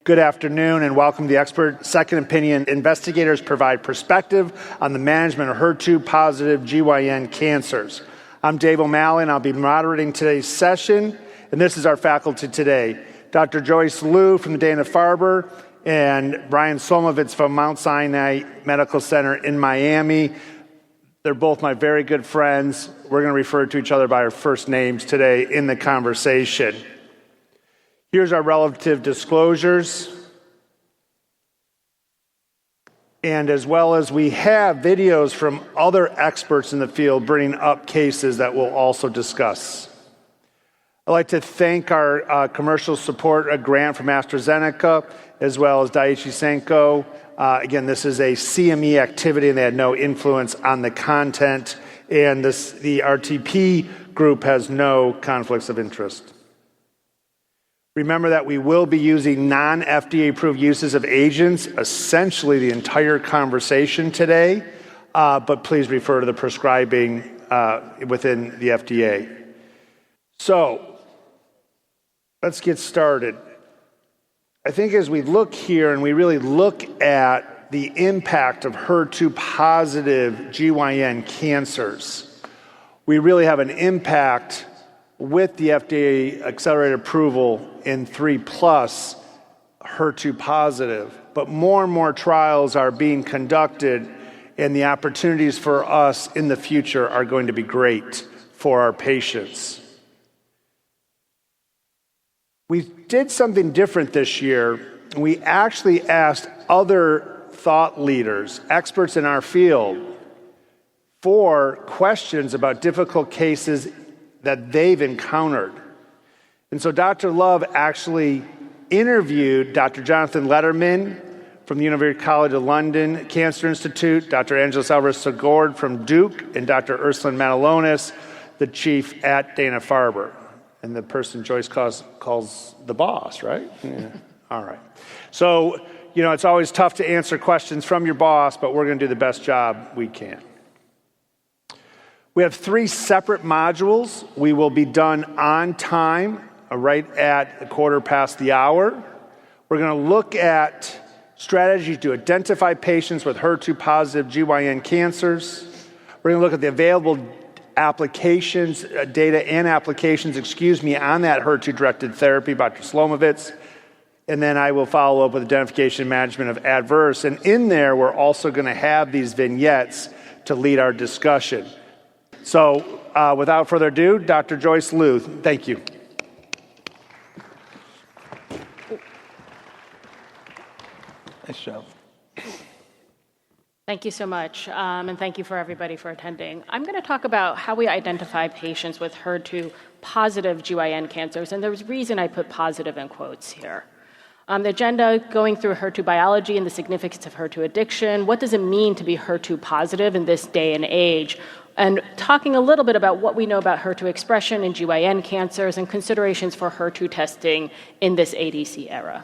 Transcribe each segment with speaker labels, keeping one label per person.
Speaker 1: Good afternoon and welcome to the Expert Second Opinion. Investigators provide perspective on the management of HER2-positive GYN cancers. I'm Dave O'Malley and I'll be moderating today's session. And this is our faculty today. Dr. Joyce Liu from the Dana-Farber and Brian Slomovitz from Mount Sinai Medical Center in Miami. They're both my very good friends. We're going to refer to each other by our first names today in the conversation. Here's our relative disclosures. And as well as we have videos from other experts in the field bringing up cases that we'll also discuss. I'd like to thank our commercial support, a grant from AstraZeneca, as well as Daiichi Sankyo. Again, this is a CME activity and they had no influence on the content. And the RTP group has no conflicts of interest. Remember that we will be using non-FDA approved uses of agents, essentially the entire conversation today, but please refer to the prescribing within the FDA. So, let's get started. I think as we look here and we really look at the impact of HER2-positive GYN cancers, we really have an impact with the FDA accelerated approval in 3+ HER2 positive. But more and more trials are being conducted and the opportunities for us in the future are going to be great for our patients. We did something different this year. We actually asked other thought leaders, experts in our field, for questions about difficult cases that they've encountered. And so Dr. Love actually interviewed Dr. Jonathan Letterman from the University College London Cancer Institute, Dr. Angelos Alvarez-Segord from Duke, and Dr. Ursuline Matulonis, the chief at Dana-Farber. And the person Joyce calls the boss, right? Yeah. All right. So, it's always tough to answer questions from your boss, but we're going to do the best job we can. We have 3 separate modules. We will be done on time, right at 1:15. We're going to look at strategies to identify patients with HER2-positive GYN cancers. We're going to look at the available applications, data and applications, on that HER2-directed therapy by Dr. Slomovitz. And then I will follow up with identification and management of adverse. And in there, we're also going to have these vignettes to lead our discussion. So, without further ado, Dr. Joyce Liu, thank you.
Speaker 2: Nice job.
Speaker 3: Thank you so much, and thank you for everybody for attending. I'm going to talk about how we identify patients with HER2-positive GYN cancers, and there's a reason I put positive in quotes here. The agenda, going through HER2 biology and the significance of HER2 addiction, what does it mean to be HER2 positive in this day and age, and talking a little bit about what we know about HER2 expression in GYN cancers and considerations for HER2 testing in this ADC era.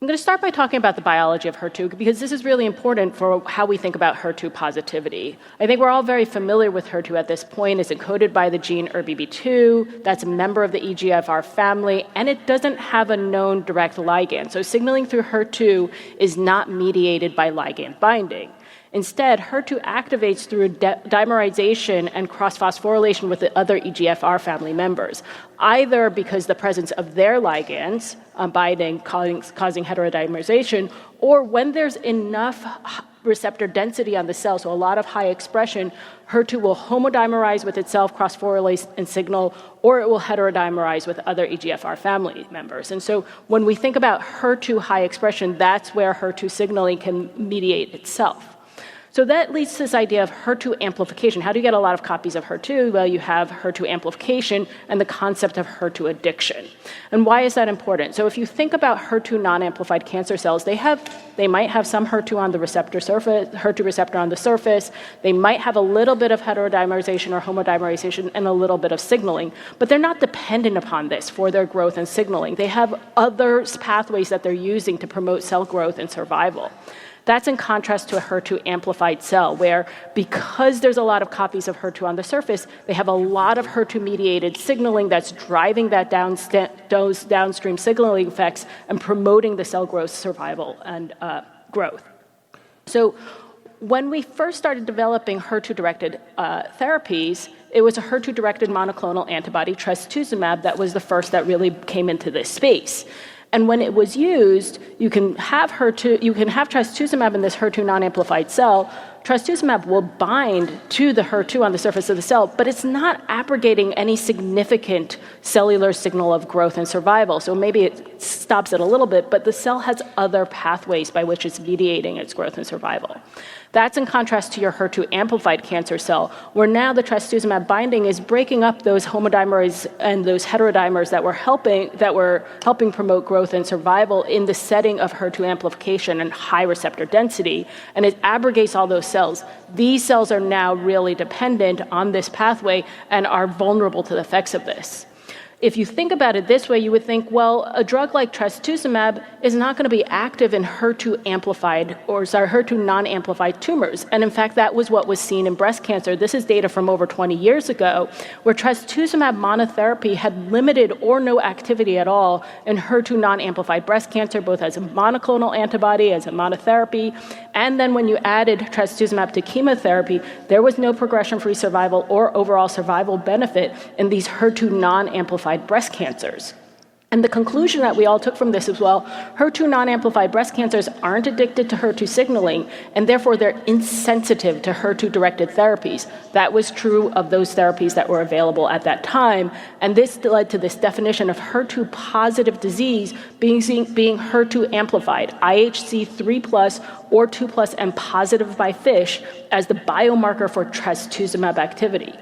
Speaker 3: I'm going to start by talking about the biology of HER2 because this is really important for how we think about HER2 positivity. I think we're all very familiar with HER2 at this point. It's encoded by the gene ERBB2. That's a member of the EGFR family, and it doesn't have a known direct ligand. So signaling through HER2 is not mediated by ligand binding. Instead, HER2 activates through dimerization and cross-phosphorylation with the other EGFR family members, either because the presence of their ligands binding causing heterodimerization, or when there's enough receptor density on the cell, so a lot of high expression, HER2 will homodimerize with itself, cross-phosphorylate and signal, or it will heterodimerize with other EGFR family members. And so when we think about HER2 high expression, that's where HER2 signaling can mediate itself. So that leads to this idea of HER2 amplification. How do you get a lot of copies of HER2? Well, you have HER2 amplification and the concept of HER2 addiction. And why is that important? So if you think about HER2 non-amplified cancer cells, they might have some HER2 on the receptor surface, HER2 receptor on the surface. They might have a little bit of heterodimerization or homodimerization and a little bit of signaling, but they're not dependent upon this for their growth and signaling. They have other pathways that they're using to promote cell growth and survival. That's in contrast to a HER2 amplified cell, where because there's a lot of copies of HER2 on the surface, they have a lot of HER2-mediated signaling that's driving that those downstream signaling effects and promoting the cell growth, survival, and growth. So when we first started developing HER2-directed therapies, it was a HER2-directed monoclonal antibody, Trastuzumab, that was the first that really came into this space. And when it was used, you can have Trastuzumab in this HER2 non-amplified cell. Trastuzumab will bind to the HER2 on the surface of the cell, but it's not abrogating any significant cellular signal of growth and survival. So maybe it stops it a little bit, but the cell has other pathways by which it's mediating its growth and survival. That's in contrast to your HER2 amplified cancer cell, where now the Trastuzumab binding is breaking up those homodimers and those heterodimers that were helping promote growth and survival in the setting of HER2 amplification and high receptor density, and it abrogates all those cells. These cells are now really dependent on this pathway and are vulnerable to the effects of this. If you think about it this way, you would think, well, a drug like Trastuzumab is not going to be active in HER2 non-amplified tumors. And in fact, that was what was seen in breast cancer. This is data from over 20 years ago, where Trastuzumab monotherapy had limited or no activity at all in HER2 non-amplified breast cancer, both as a monoclonal antibody, as a monotherapy. And then when you added Trastuzumab to chemotherapy, there was no progression-free survival or overall survival benefit in these HER2 non-amplified breast cancers. And the conclusion that we all took from this is, well, HER2 non-amplified breast cancers aren't addicted to HER2 signaling, and therefore they're insensitive to HER2-directed therapies. That was true of those therapies that were available at that time, and this led to this definition of HER2-positive disease being HER2 amplified, IHC 3+ or 2+ and positive by FISH as the biomarker for Trastuzumab activity.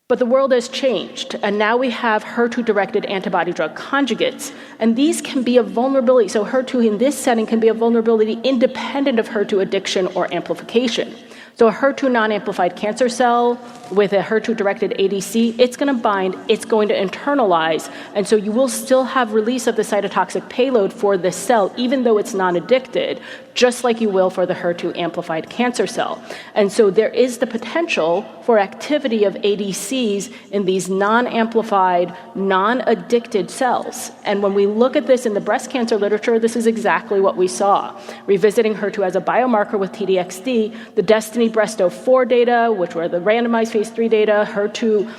Speaker 3: But the world has changed, and now we have HER2-directed antibody-drug conjugates, and these can be a vulnerability. So HER2 in this setting can be a vulnerability independent of HER2 addiction or amplification. So a HER2 non-amplified cancer cell with a HER2-directed ADC, it's going to bind, it's going to internalize, and so you will still have release of the cytotoxic payload for this cell, even though it's non-addicted, just like you will for the HER2-amplified cancer cell. And so there is the potential for activity of ADCs in these non-amplified, non-addicted cells. And when we look at this in the breast cancer literature, this is exactly what we saw. Revisiting HER2 as a biomarker with TDXD, the Destiny Breast 04 data, which were the randomized phase 3 data, HER2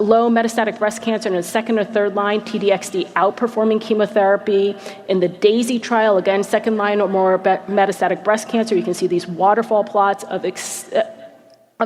Speaker 3: low metastatic breast cancer in the second or third line, TDXD outperforming chemotherapy. In the DAISY trial, again, second line or more metastatic breast cancer, you can see these waterfall plots of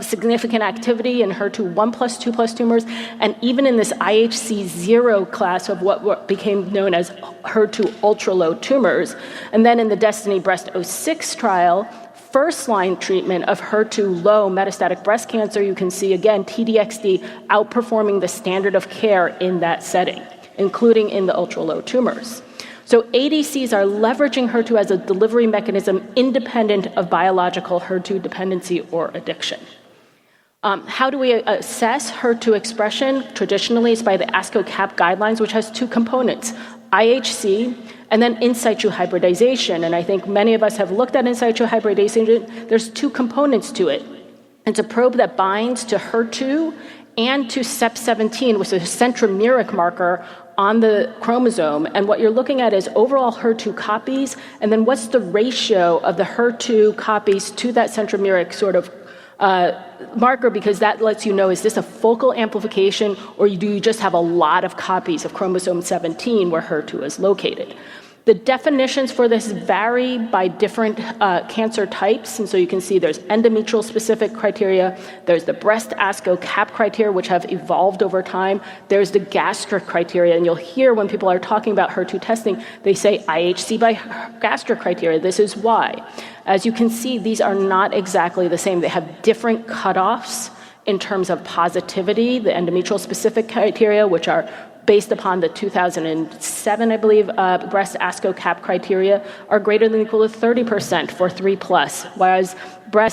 Speaker 3: significant activity in HER2 1+, 2+ tumors, and even in this IHC 0 class of what became known as HER2 ultra-low tumors. And then in the Destiny Breast 06 trial, first-line treatment of HER2-low metastatic breast cancer, you can see, again, TDXD outperforming the standard of care in that setting, including in the ultra-low tumors. So ADCs are leveraging HER2 as a delivery mechanism independent of biological HER2 dependency or addiction. How do we assess HER2 expression? Traditionally, it's by the ASCO-CAP guidelines, which has two components, IHC, and then in situ hybridization. And I think many of us have looked at in situ hybridization. There's two components to it. It's a probe that binds to HER2 and to CEP17, which is a centromeric marker on the chromosome. And what you're looking at is overall HER2 copies, and then what's the ratio of the HER2 copies to that centromeric sort of marker, because that lets you know, is this a focal amplification, or do you just have a lot of copies of chromosome 17 where HER2 is located? The definitions for this vary by different cancer types, and so you can see there's endometrial-specific criteria, there's the breast ASCO-CAP criteria, which have evolved over time, there's the gastric criteria, and you'll hear when people are talking about HER2 testing, they say IHC by gastric criteria. This is why. As you can see, these are not exactly the same. They have different cutoffs in terms of positivity, the endometrial-specific criteria, which are based upon the 2007, I believe, breast ASCO-CAP criteria, are greater than or equal to 30% for 3+, whereas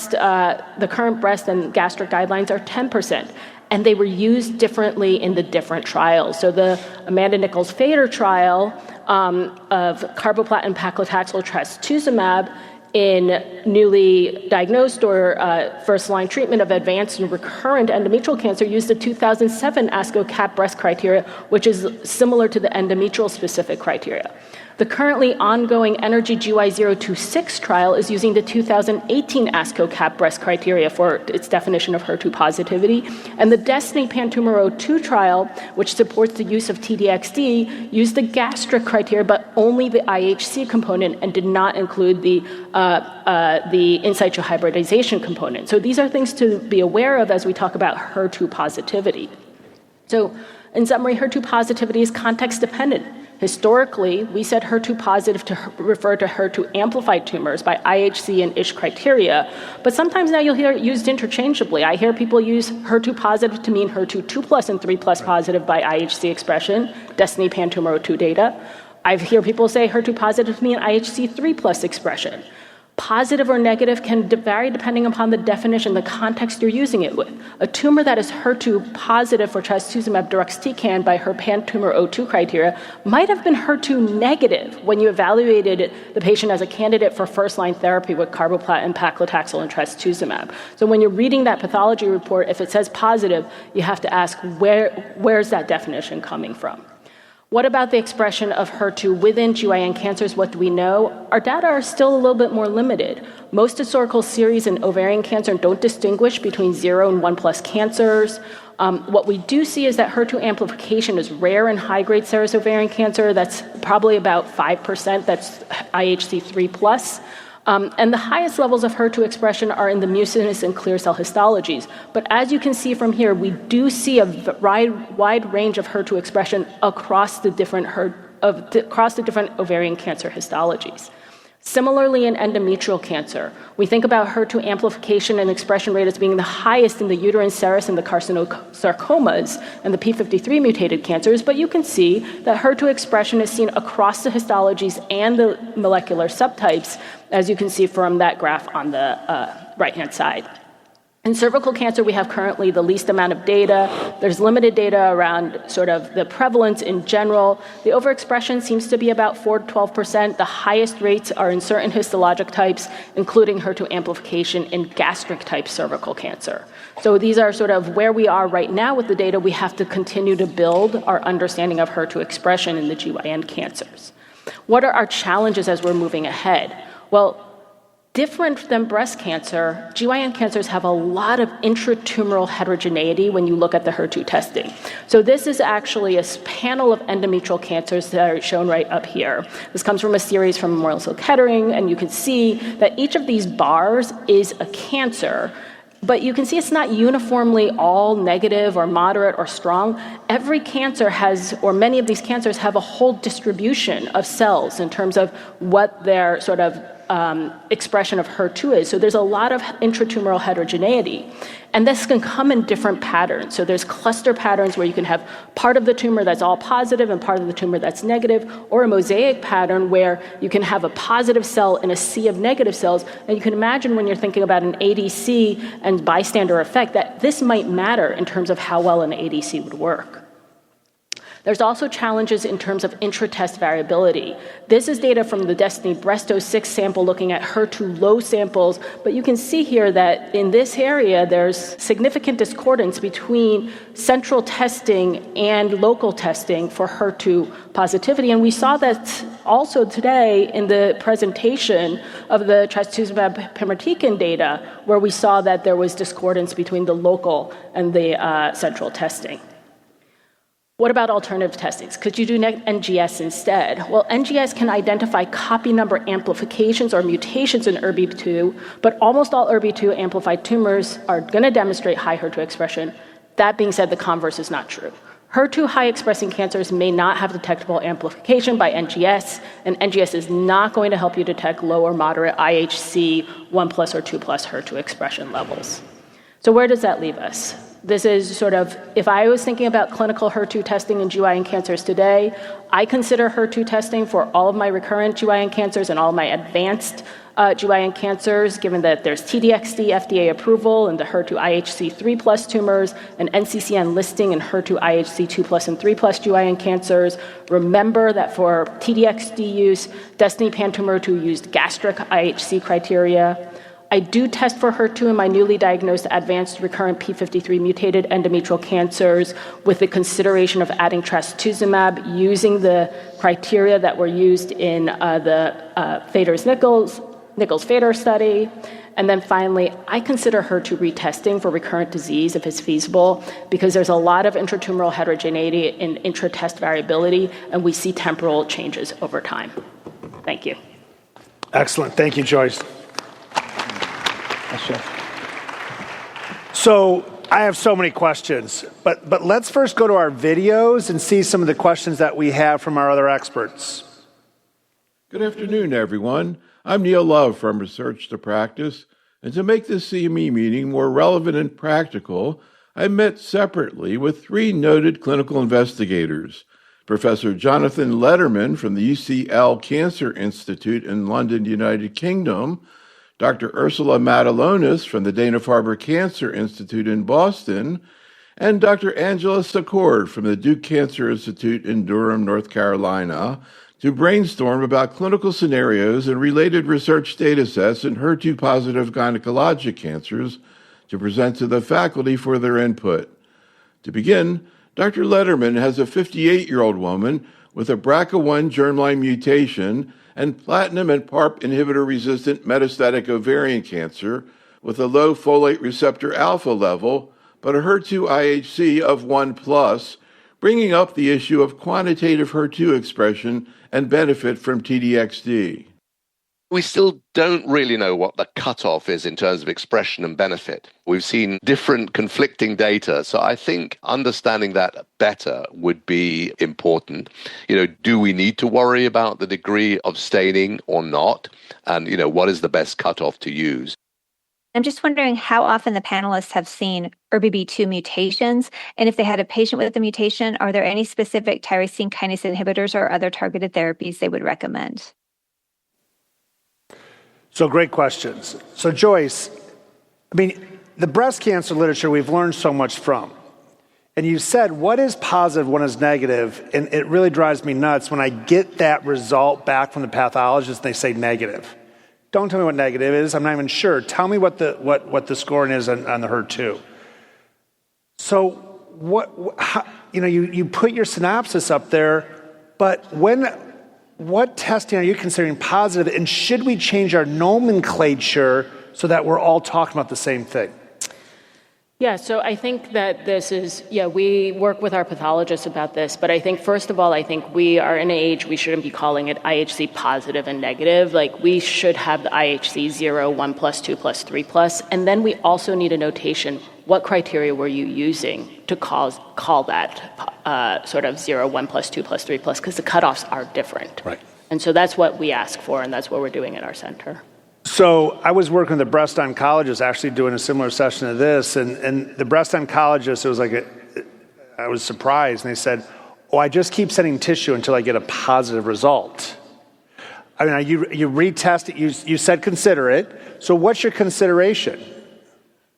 Speaker 3: the current breast and gastric guidelines are 10%. And they were used differently in the different trials. So the Amanda Nichols-Fader trial of carboplatin paclitaxel trastuzumab in newly diagnosed or first-line treatment of advanced and recurrent endometrial cancer used the 2007 ASCO-CAP breast criteria, which is similar to the endometrial-specific criteria. The currently ongoing Energy GY026 trial is using the 2018 ASCO-CAP breast criteria for its definition of HER2 positivity, and the Destiny Pan-Tumor-02 trial, which supports the use of TDXD, used the gastric criteria, but only the IHC component and did not include the in situ hybridization component. So these are things to be aware of as we talk about HER2 positivity. So in summary, HER2 positivity is context dependent. Historically, we said HER2 positive to refer to HER2 amplified tumors by IHC and ISH criteria, but sometimes now you'll hear it used interchangeably. I hear people use HER2 positive to mean HER2 2+ and 3+ positive by IHC expression, Destiny Pan-Tumor-02 data. I hear people say HER2 positive to mean IHC 3+ expression. Positive or negative can vary depending upon the definition, the context you're using it with. A tumor that is HER2 positive for Trastuzumab Deruxtecan by her Pan-Tumor-02 criteria might have been HER2 negative when you evaluated the patient as a candidate for first-line therapy with carboplatin, paclitaxel, and Trastuzumab. So when you're reading that pathology report, if it says positive, you have to ask where's that definition coming from? What about the expression of HER2 within GYN cancers? What do we know? Our data are still a little bit more limited. Most historical series in ovarian cancer don't distinguish between 0 and 1+ cancers. What we do see is that HER2 amplification is rare in high-grade serous ovarian cancer. That's probably about 5%. That's IHC 3+. And the highest levels of HER2 expression are in the mucinous and clear cell histologies. But as you can see from here, we do see a wide range of HER2 expression across the different ovarian cancer histologies. Similarly, in endometrial cancer, we think about HER2 amplification and expression rate as being the highest in the uterine serous and the carcinosarcomas and the P53 mutated cancers, but you can see that HER2 expression is seen across the histologies and the molecular subtypes, as you can see from that graph on the right-hand side. In cervical cancer, we have currently the least amount of data. There's limited data around sort of the prevalence in general. The overexpression seems to be about 4 to 12%. The highest rates are in certain histologic types, including HER2 amplification in gastric-type cervical cancer. So these are sort of where we are right now with the data. We have to continue to build our understanding of HER2 expression in the GYN cancers. What are our challenges as we're moving ahead? Well, different than breast cancer, GYN cancers have a lot of intratumoral heterogeneity when you look at the HER2 testing. So this is actually a panel of endometrial cancers that are shown right up here. This comes from a series from Memorial Sloan Kettering, and you can see that each of these bars is a cancer. But you can see it's not uniformly all negative or moderate or strong. Every cancer has, or many of these cancers have a whole distribution of cells in terms of what their sort of expression of HER2 is. So there's a lot of intratumoral heterogeneity. And this can come in different patterns. So there's cluster patterns where you can have part of the tumor that's all positive and part of the tumor that's negative, or a mosaic pattern where you can have a positive cell in a sea of negative cells. And you can imagine when you're thinking about an ADC and bystander effect that this might matter in terms of how well an ADC would work. There's also challenges in terms of intratest variability. This is data from the Destiny Breast 06 sample looking at HER2 low samples, but you can see here that in this area there's significant discordance between central testing and local testing for HER2 positivity, and we saw that also today in the presentation of the Trastuzumab Deruxtecan data, where we saw that there was discordance between the local and the central testing. What about alternative testings? Could you do NGS instead? Well, NGS can identify copy number amplifications or mutations in ERBB2, but almost all ERBB2 amplified tumors are going to demonstrate high HER2 expression. That being said, the converse is not true. HER2 high expressing cancers may not have detectable amplification by NGS, and NGS is not going to help you detect low or moderate IHC 1+ or 2+ HER2 expression levels. So where does that leave us? This is sort of, if I was thinking about clinical HER2 testing in GYN cancers today, I consider HER2 testing for all of my recurrent GYN cancers and all of my advanced GYN cancers, given that there's TDXD FDA approval in the HER2 IHC 3+ tumors and NCCN listing in HER2 IHC 2+ and 3+ GYN cancers. Remember that for TDXD use, Destiny Pan-Tumor2 used gastric IHC criteria. I do test for HER2 in my newly diagnosed advanced recurrent P53 mutated endometrial cancers with the consideration of adding trastuzumab using the criteria that were used in the Nichols-Fader study. And then finally, I consider HER2 retesting for recurrent disease if it's feasible, because there's a lot of intratumoral heterogeneity and intratest variability, and we see temporal changes over time. Thank you.
Speaker 1: Excellent. Thank you, Joyce.
Speaker 2: Yes, sir.
Speaker 1: So I have so many questions, but let's first go to our videos and see some of the questions that we have from our other experts.
Speaker 4: Good afternoon, everyone. I'm Neil Love from Research to Practice, and to make this CME meeting more relevant and practical, I met separately with 3 noted clinical investigators: Professor Jonathan Lederman from the UCL Cancer Institute in London, United Kingdom, Dr. Ursula Matulonis from the Dana-Farber Cancer Institute in Boston, and Dr. Angela Secord from the Duke Cancer Institute in Durham, North Carolina, to brainstorm about clinical scenarios and related research data sets in HER2-positive gynecologic cancers to present to the faculty for their input. To begin, Dr. Lederman has a 58-year-old woman with a BRCA1 germline mutation and platinum and PARP inhibitor-resistant metastatic ovarian cancer with a low folate receptor alpha level, but a HER2 IHC of 1+, bringing up the issue of quantitative HER2 expression and benefit from TDXD.
Speaker 5: We still don't really know what the cutoff is in terms of expression and benefit. We've seen different conflicting data, so I think understanding that better would be important. Do we need to worry about the degree of staining or not? And, what is the best cutoff to use?
Speaker 6: I'm just wondering how often the panelists have seen ERBB2 mutations, and if they had a patient with a mutation, are there any specific tyrosine kinase inhibitors or other targeted therapies they would recommend?
Speaker 1: So great questions. So Joyce, the breast cancer literature we've learned so much from. And you said, what is positive, what is negative? And it really drives me nuts when I get that result back from the pathologist and they say negative. Don't tell me what negative is. I'm not even sure. Tell me what the scoring is on the HER2. So you put your synopsis up there, but what testing are you considering positive, and should we change our nomenclature so that we're all talking about the same thing?
Speaker 3: Yeah, so I think that this is, we work with our pathologists about this, but I think, first of all, we are in an age we shouldn't be calling it IHC positive and negative. We should have the IHC 0, 1+, 2+, 3+, and then we also need a notation. What criteria were you using to call that sort of 0, 1+, 2+, 3+, because the cutoffs are different.
Speaker 1: Right.
Speaker 3: And so that's what we ask for, and that's what we're doing at our center.
Speaker 1: So I was working with a breast oncologist, actually doing a similar session to this, and the breast oncologist, it was I was surprised, and they said, I just keep sending tissue until I get a positive result. You retest it, you said consider it, so what's your consideration?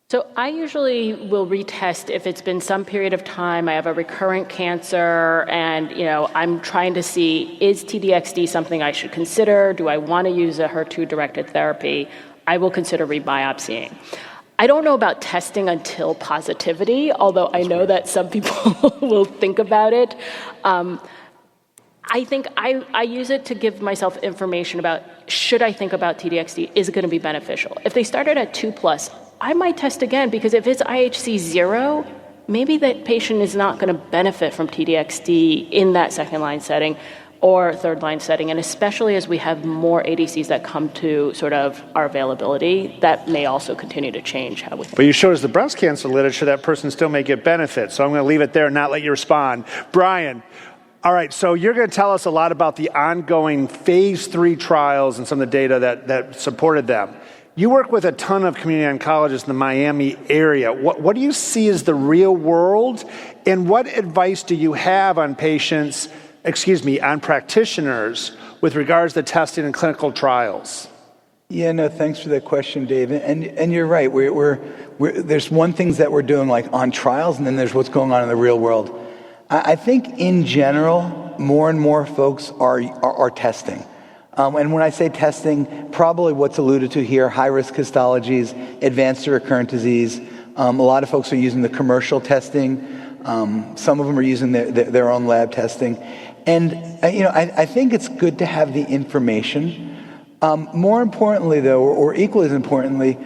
Speaker 3: So I usually will retest if it's been some period of time, I have a recurrent cancer, and I'm trying to see, is TDXD something I should consider? Do I want to use a HER2-directed therapy? I will consider rebiopsying. I don't know about testing until positivity, although I know that some people will think about it. I think I use it to give myself information about, should I think about TDXD? Is it going to be beneficial? If they started at 2+, I might test again, because if it's IHC 0, maybe that patient is not going to benefit from TDXD in that second-line setting or third-line setting, and especially as we have more ADCs that come to sort of our availability, that may also continue to change how we think.
Speaker 1: But you showed us the breast cancer literature, that person still may get benefit, so I'm going to leave it there and not let you respond. Brian, all right, so you're going to tell us a lot about the ongoing phase 3 trials and some of the data that supported them. You work with a ton of community oncologists in the Miami area. What do you see as the real world? And what advice do you have on on practitioners with regards to testing and clinical trials?
Speaker 2: Yeah, no, thanks for that question, Dave. And you're right. There's one things that we're doing like on trials, and then there's what's going on in the real world. I think in general, more and more folks are testing. And when I say testing, probably what's alluded to here, high-risk histologies, advanced or recurrent disease. A lot of folks are using the commercial testing. Some of them are using their own lab testing. And, I think it's good to have the information. More importantly, though, or equally as importantly,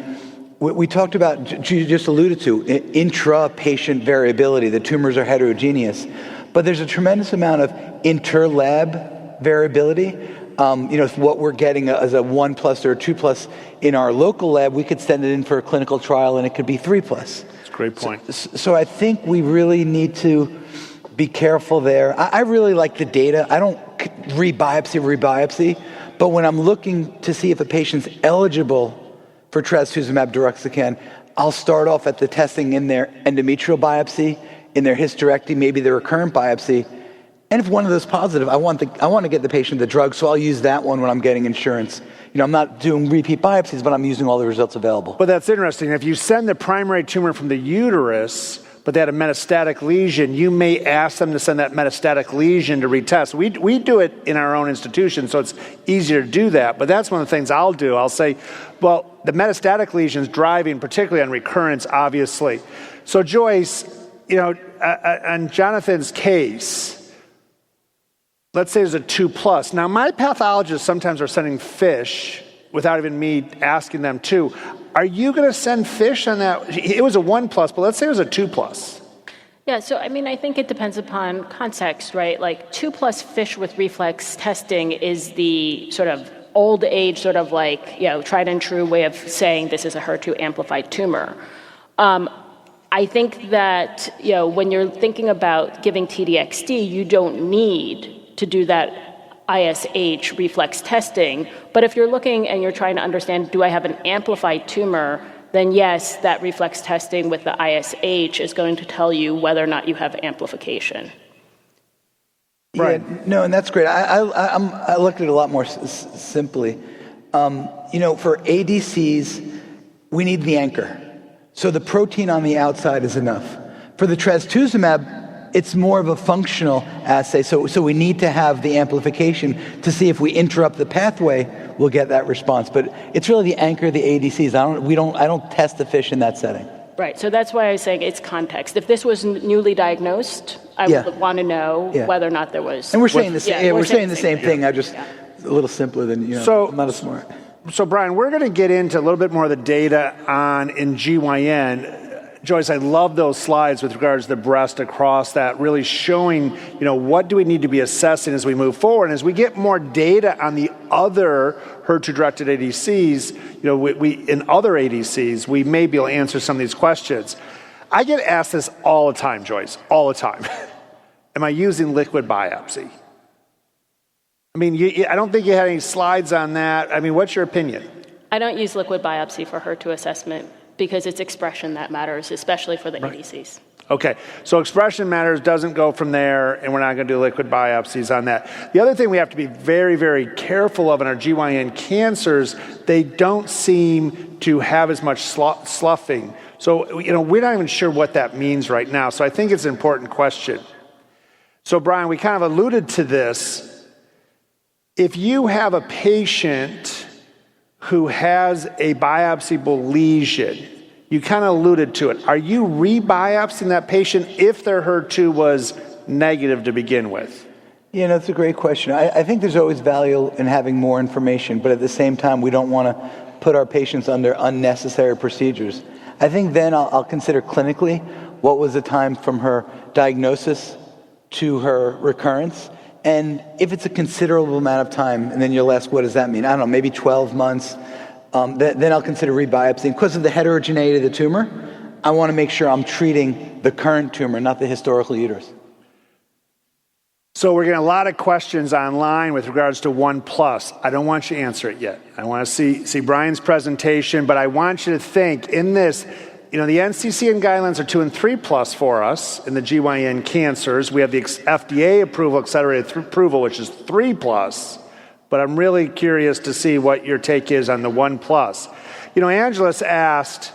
Speaker 2: we talked about, you just alluded to, intra-patient variability. The tumors are heterogeneous. But there's a tremendous amount of inter-lab variability. If what we're getting as a 1+ or a 2+ in our local lab, we could send it in for a clinical trial and it could be 3+.
Speaker 1: That's a great point.
Speaker 2: So I think we really need to be careful there. I really like the data. I don't rebiopsy, but when I'm looking to see if a patient's eligible for Trastuzumab Deruxtecan, I'll start off at the testing in their endometrial biopsy, in their hysterectomy, maybe their recurrent biopsy. And if one of those positive, I want to get the patient the drug, so I'll use that one when I'm getting insurance. I'm not doing repeat biopsies, but I'm using all the results available.
Speaker 1: But that's interesting. If you send the primary tumor from the uterus, but they had a metastatic lesion, you may ask them to send that metastatic lesion to retest. We do it in our own institution, so it's easier to do that. But that's one of the things I'll do. I'll say, well, the metastatic lesion is driving, particularly on recurrence, obviously. So Joyce, on Jonathan's case, let's say there's a 2+. Now, my pathologists sometimes are sending fish without even me asking them to. Are you going to send fish on that? It was a 1+, but let's say it was a 2+.
Speaker 3: Yeah, so I think it depends upon context, right? Like 2+ fish with reflex testing is the sort of old age, tried and true way of saying this is a HER2 amplified tumor. I think that, when you're thinking about giving TDXD, you don't need to do that ISH reflex testing. But if you're looking and you're trying to understand, do I have an amplified tumor, then yes, that reflex testing with the ISH is going to tell you whether or not you have amplification.
Speaker 2: Right. Yeah, no, and that's great. I looked at it a lot more simply. For ADCs, we need the anchor. So the protein on the outside is enough. For the Trastuzumab, it's more of a functional assay, so we need to have the amplification to see if we interrupt the pathway, we'll get that response. But it's really the anchor of the ADCs. I don't test the fish in that setting.
Speaker 3: Right, so that's why I was saying it's context. If this was newly diagnosed, I would want to know whether or not there was.
Speaker 2: And we're saying the same. We're saying the same thing. I just a little simpler than I'm not as smart.
Speaker 1: So Brian, we're going to get into a little bit more of the data in GYN. Joyce, I love those slides with regards to the breast across that, really showing, what do we need to be assessing as we move forward. And as we get more data on the other HER2-directed ADCs, we in other ADCs, we may be able to answer some of these questions. I get asked this all the time, Joyce, all the time. Am I using liquid biopsy? I don't think you had any slides on that. What's your opinion?
Speaker 3: I don't use liquid biopsy for HER2 assessment because it's expression that matters, especially for the ADCs.
Speaker 1: Okay, so expression matters, doesn't go from there, and we're not going to do liquid biopsies on that. The other thing we have to be very, very careful of in our GYN cancers, they don't seem to have as much sloughing. So, we're not even sure what that means right now. So I think it's an important question. So Brian, we kind of alluded to this. If you have a patient who has a biopsiable lesion, you kind of alluded to it. Are you rebiopsying that patient if their HER2 was negative to begin with?
Speaker 2: Yeah, that's a great question. I think there's always value in having more information, but at the same time, we don't want to put our patients under unnecessary procedures. I think then I'll consider clinically what was the time from her diagnosis to her recurrence. And if it's a considerable amount of time, and then you'll ask, what does that mean? I don't know, maybe 12 months. Then I'll consider rebiopsying. Because of the heterogeneity of the tumor, I want to make sure I'm treating the current tumor, not the historical uterus.
Speaker 1: So we're getting a lot of questions online with regards to 1+. I don't want you to answer it yet. I want to see Brian's presentation, but I want you to think in this, the NCCN guidelines are 2 and 3+ for us in the GYN cancers. We have the FDA approval, accelerated approval, which is 3+, but I'm really curious to see what your take is on the 1+. Angeles asked,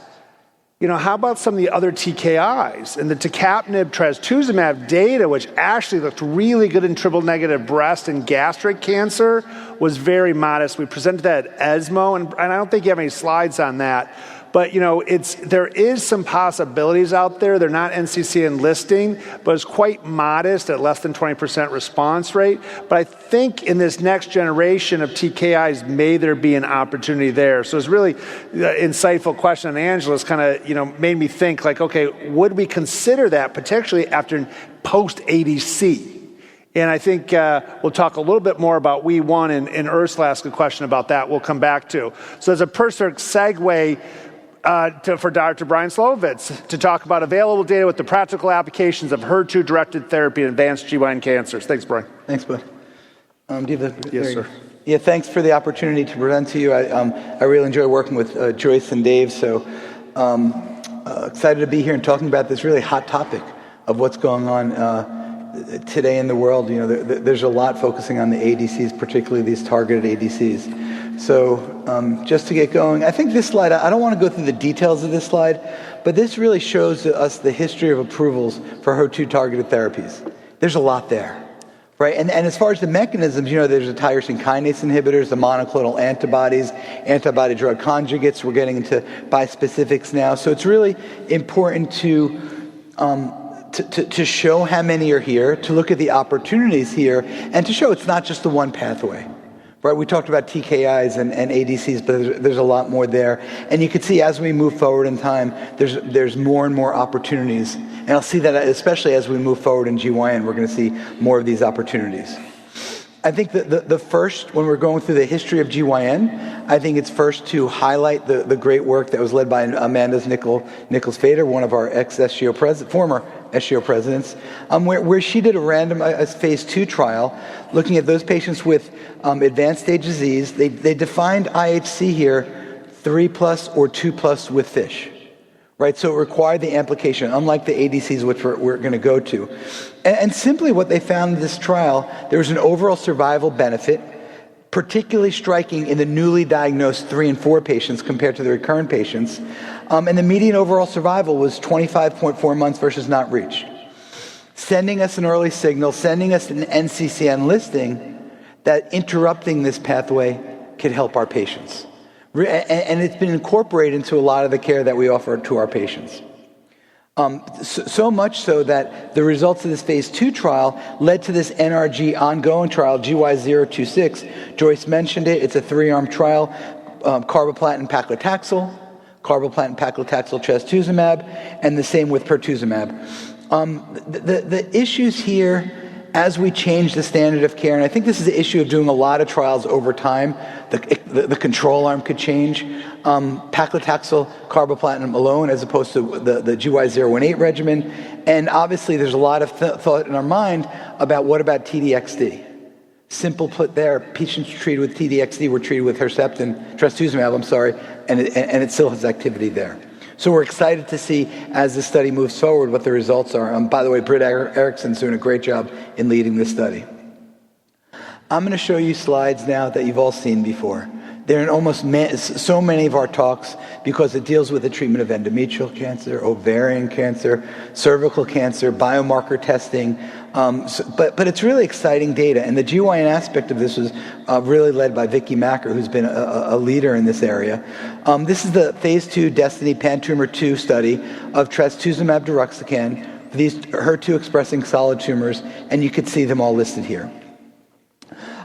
Speaker 1: how about some of the other TKIs? And the tucatinib trastuzumab data, which actually looked really good in triple-negative breast and gastric cancer, was very modest. We presented that at ESMO, and I don't think you have any slides on that. But, there is some possibilities out there. They're not NCCN listing, but it's quite modest at less than 20% response rate. But I think in this next generation of TKIs, may there be an opportunity there. So it's really insightful question. And Angela's kind of, made me think like, okay, would we consider that potentially after post-ADC? And I think we'll talk a little bit more about WEE1, and Ursula asked a question about that we'll come back to. So as a perfect segue, for Dr. Brian Slomovitz to talk about available data with the practical applications of HER2-directed therapy in advanced GYN cancers. Thanks, Brian.
Speaker 2: Thanks, bud.
Speaker 1: Yes, sir.
Speaker 2: Yeah, thanks for the opportunity to present to you. I really enjoy working with Joyce and Dave, so excited to be here and talking about this really hot topic of what's going on today in the world. There's a lot focusing on the ADCs, particularly these targeted ADCs. So just to get going, I think this slide, I don't want to go through the details of this slide, but this really shows us the history of approvals for HER2-targeted therapies. There's a lot there, right? And as far as the mechanisms, there's the tyrosine kinase inhibitors, the monoclonal antibodies, antibody-drug conjugates. We're getting into bispecifics now. So it's really important to show how many are here, to look at the opportunities here, and to show it's not just the one pathway. Right, we talked about TKIs and ADCs, but there's a lot more there. And you can see as we move forward in time, there's more and more opportunities. And I'll see that especially as we move forward in GYN, we're going to see more of these opportunities. I think that the first, when we're going through the history of GYN, I think it's first to highlight the great work that was led by Amanda Nichols-Fader, one of our former SGO presidents, where she did a phase 2 trial looking at those patients with advanced stage disease. They defined IHC here 3+ or 2+ with FISH. Right, so it required the amplification, unlike the ADCs, which we're going to go to. And simply what they found in this trial, there was an overall survival benefit, particularly striking in the newly diagnosed 3 and 4 patients compared to the recurrent patients. And the median overall survival was 25.4 months versus not reached. Sending us an early signal, sending us an NCCN listing that interrupting this pathway could help our patients. And it's been incorporated into a lot of the care that we offer to our patients. So much so that the results of this phase 2 trial led to this NRG ongoing trial, GY026. Joyce mentioned it. It's a 3-arm trial, carboplatin paclitaxel, trastuzumab, and the same with pertuzumab. The issues here, as we change the standard of care, and I think this is the issue of doing a lot of trials over time, the control arm could change. Paclitaxel, carboplatin alone, as opposed to the GY018 regimen. And obviously, there's a lot of thought in our mind about what about TDXD. Simple put there, patients treated with TDXD were treated with Herceptin, trastuzumab, and it still has activity there. So we're excited to see, as the study moves forward, what the results are. By the way, Britt Erickson's doing a great job in leading this study. I'm going to show you slides now that you've all seen before. They're in almost so many of our talks because it deals with the treatment of endometrial cancer, ovarian cancer, cervical cancer, biomarker testing. But it's really exciting data. And the GYN aspect of this was really led by Vicky Macker, who's been a leader in this area. This is the phase 2 Destiny Pan-Tumor 2 study of Trastuzumab Deruxtecan for these HER2-expressing solid tumors, and you could see them all listed here.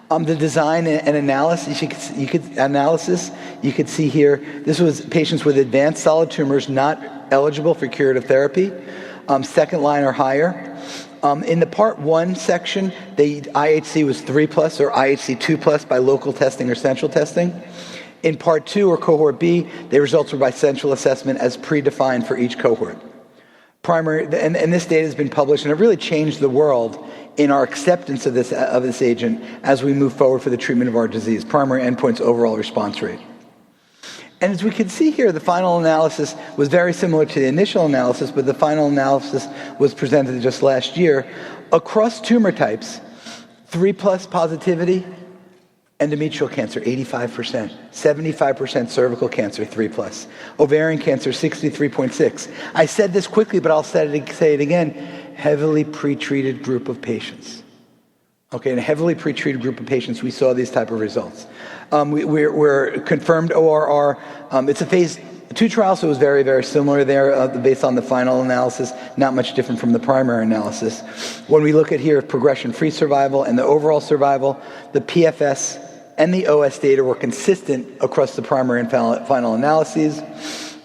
Speaker 2: The design and analysis, you could see here, this was patients with advanced solid tumors not eligible for curative therapy, second line or higher. In the part 1 section, the IHC was 3+ or IHC 2+ by local testing or central testing. In part 2 or cohort B, the results were by central assessment as predefined for each cohort. And this data has been published, and it really changed the world in our acceptance of this agent as we move forward for the treatment of our disease. Primary endpoint's overall response rate. And as we can see here, the final analysis was very similar to the initial analysis, but the final analysis was presented just last year. Across tumor types, 3+ positivity, endometrial cancer, 85%, 75% cervical cancer, 3+, ovarian cancer, 63.6. I said this quickly, but I'll say it again, heavily pretreated group of patients. Okay, in a heavily pretreated group of patients, we saw these type of results. We're confirmed ORR. It's a phase 2 trial, so it was very, very similar there based on the final analysis, not much different from the primary analysis. When we look at here progression-free survival and the overall survival, the PFS and the OS data were consistent across the primary and final analyses.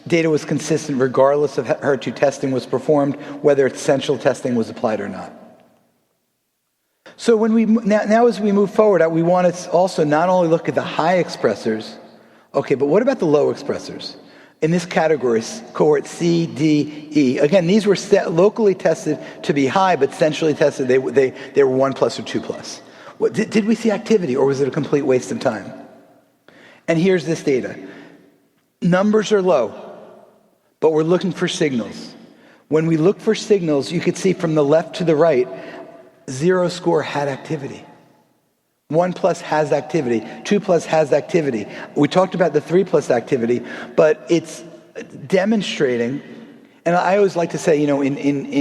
Speaker 2: Data was consistent regardless of HER2 testing was performed, whether essential testing was applied or not. So now as we move forward, we want to also not only look at the high expressors, okay, but what about the low expressors? In this category, cohort C, D, E. Again, these were locally tested to be high, but centrally tested, they were 1+ or 2+. Did we see activity, or was it a complete waste of time? And here's this data. Numbers are low, but we're looking for signals. When we look for signals, you could see from the left to the right, 0 score had activity. 1+ has activity. 2+ has activity. We talked about the 3+ activity, but it's demonstrating, and I always like to say, in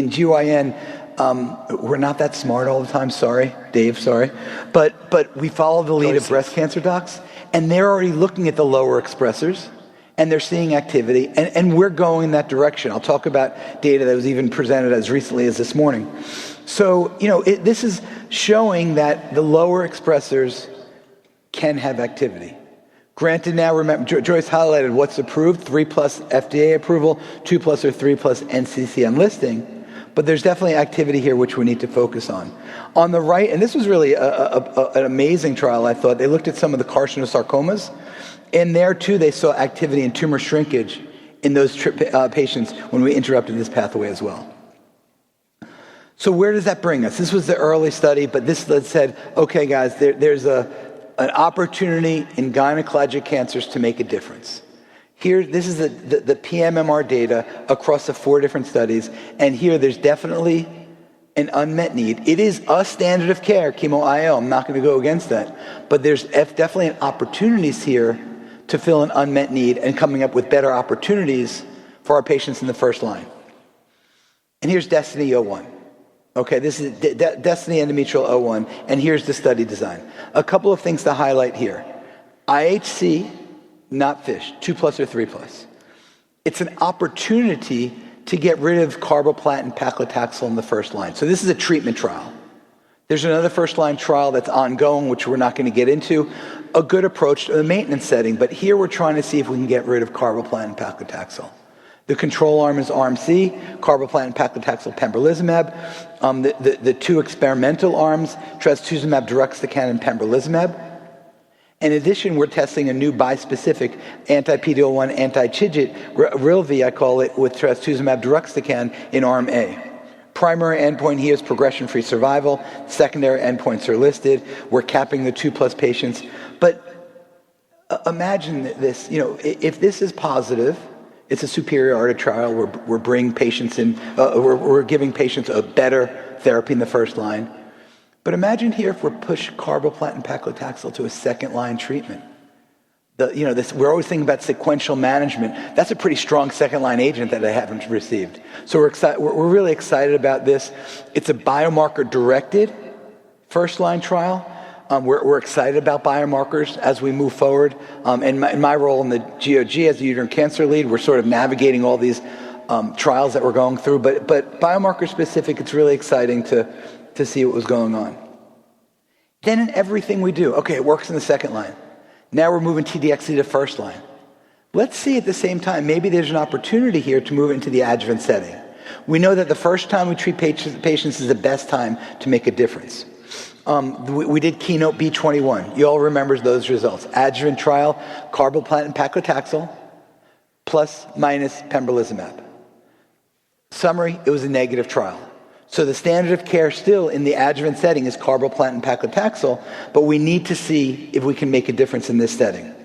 Speaker 2: GYN, we're not that smart all the time. Sorry, Dave, sorry. But we follow the lead of breast cancer docs, and they're already looking at the lower expressors, and they're seeing activity, and we're going that direction. I'll talk about data that was even presented as recently as this morning. So, this is showing that the lower expressors can have activity. Granted, now remember, Joyce highlighted what's approved, 3+ FDA approval, 2+ or 3+ NCCN listing, but there's definitely activity here which we need to focus on. On the right, and this was really an amazing trial, I thought, they looked at some of the carcinosarcomas, and there too they saw activity and tumor shrinkage in those patients when we interrupted this pathway as well. So where does that bring us? This was the early study, but this said, okay guys, there's an opportunity in gynecologic cancers to make a difference. Here, this is the PMMR data across the 4 different studies, and here there's definitely an unmet need. It is a standard of care, chemo-IO, I'm not going to go against that, but there's definitely opportunities here to fill an unmet need and coming up with better opportunities for our patients in the first line. And here's Destiny-01. Okay, this is Destiny Endometrial 01, and here's the study design. A couple of things to highlight here. IHC, not FISH, 2+ or 3+. It's an opportunity to get rid of carboplatin paclitaxel in the first line. So this is a treatment trial. There's another first-line trial that's ongoing, which we're not going to get into. A good approach to the maintenance setting, but here we're trying to see if we can get rid of carboplatin paclitaxel. The control arm is arm C, carboplatin paclitaxel pembrolizumab. The 2 experimental arms, Trastuzumab, Deruxtecan, and pembrolizumab. In addition, we're testing a new bispecific anti-PD-L1, anti-TIGIT, Rilvi, I call it, with Trastuzumab, Deruxtecan in arm A. Primary endpoint here is progression-free survival. Secondary endpoints are listed. We're capping the 2+ patients. But imagine this, if this is positive, it's a superiority trial. We're bringing patients in. We're giving patients a better therapy in the first line. But imagine here if we're push carboplatin paclitaxel to a second-line treatment. We're always thinking about sequential management. That's a pretty strong second-line agent that they haven't received. So we're really excited about this. It's a biomarker-directed first-line trial. We're excited about biomarkers as we move forward. In my role in the GOG as the uterine cancer lead, we're sort of navigating all these trials that we're going through. But biomarker specific, it's really exciting to see what was going on. Then in everything we do, okay, it works in the second line. Now we're moving TDXC to first line. Let's see at the same time, maybe there's an opportunity here to move into the adjuvant setting. We know that the first time we treat patients is the best time to make a difference. We did Keynote B21. You all remember those results. Adjuvant trial, carboplatin paclitaxel, plus minus pembrolizumab. Summary, it was a negative trial. So the standard of care still in the adjuvant setting is carboplatin and paclitaxel, but we need to see if we can make a difference in this setting.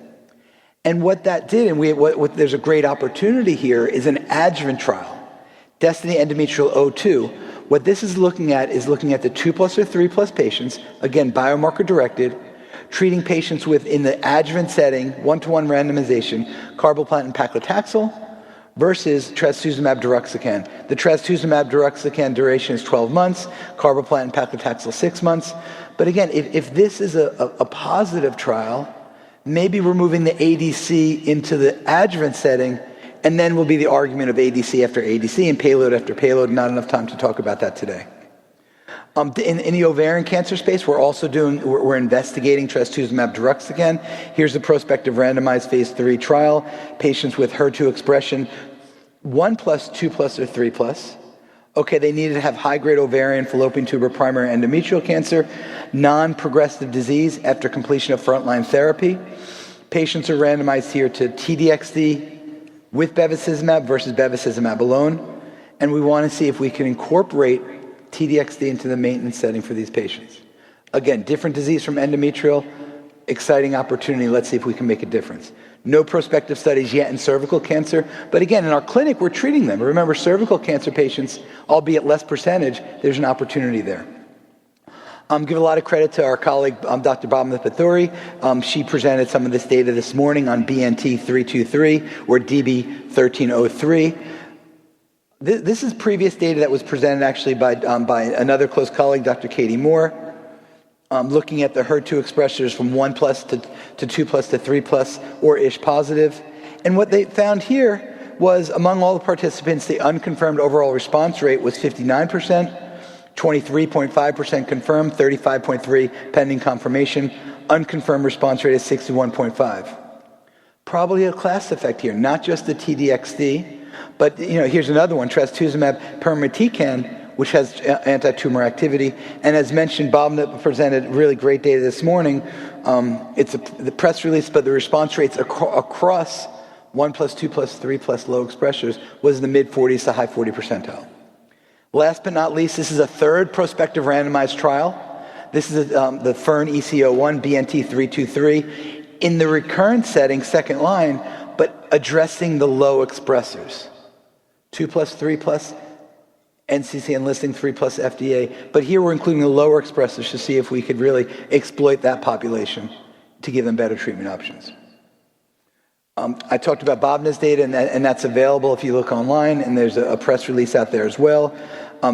Speaker 2: And what that did, and there's a great opportunity here, is an adjuvant trial, Destiny Endometrial 02. What this is looking at the 2+ or 3+ patients, again, biomarker directed, treating patients with, in the adjuvant setting, 1-to-1 randomization, carboplatin and paclitaxel versus Trastuzumab Deruxtecan. The Trastuzumab Deruxtecan duration is 12 months, carboplatin and paclitaxel 6 months. But again, if this is a positive trial, maybe we're moving the ADC into the adjuvant setting, and then will be the argument of ADC after ADC and payload after payload. Not enough time to talk about that today. In the ovarian cancer space, we're investigating Trastuzumab Deruxtecan. Here's the prospective randomized phase 3 trial. Patients with HER2 expression, 1+, 2+, or 3+. Okay, they needed to have high-grade ovarian, fallopian tuber, primary endometrial cancer, non-progressive disease after completion of frontline therapy. Patients are randomized here to TDXD with bevacizumab versus bevacizumab alone. And we want to see if we can incorporate TDXD into the maintenance setting for these patients. Again, different disease from endometrial, exciting opportunity. Let's see if we can make a difference. No prospective studies yet in cervical cancer, but again, in our clinic, we're treating them. Remember, cervical cancer patients, albeit less percentage, there's an opportunity there. Give a lot of credit to our colleague, Dr. Bhavna Pathuri. She presented some of this data this morning on BNT323 or DB1303. This is previous data that was presented actually by another close colleague, Dr. Katie Moore, looking at the HER2 expressors from 1+ to 2+ to 3+ or ISH positive. And what they found here was among all the participants, the unconfirmed overall response rate was 59%, 23.5% confirmed, 35.3% pending confirmation. Unconfirmed response rate is 61.5%. Probably a class effect here, not just the TDXD, but here's another one, Trastuzumab Deruxtecan, which has anti-tumor activity. And as mentioned, Bob presented really great data this morning. It's the press release, but the response rates across 1+, 2+, 3+ low expressors was in the mid-40s to high 40 percentile. Last but not least, this is a third prospective randomized trial. This is the FERN ECO1 BNT323 in the recurrent setting, second line, but addressing the low expressors. 2+, 3+, NCCN listing 3+ FDA. But here we're including the lower expressors to see if we could really exploit that population to give them better treatment options. I talked about Bhavna's data, and that's available if you look online, and there's a press release out there as well.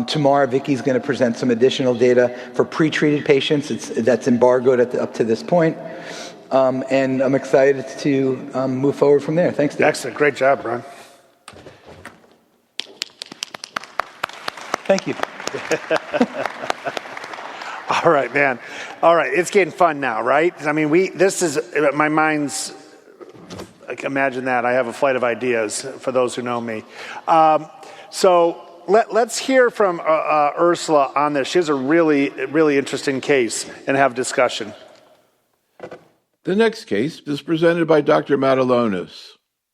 Speaker 2: Tomorrow, Vicky's going to present some additional data for pre-treated patients. That's embargoed up to this point. And I'm excited to move forward from there. Thanks, Dave.
Speaker 1: Excellent. Great job, Brian.
Speaker 2: Thank you.
Speaker 1: All right, man. All right, it's getting fun now, right? I mean, my mind's, imagine that. I have a flight of ideas for those who know me. So let's hear from Ursula on this. She has a really, really interesting case and have discussion.
Speaker 4: The next case is presented by Dr. Matalonis.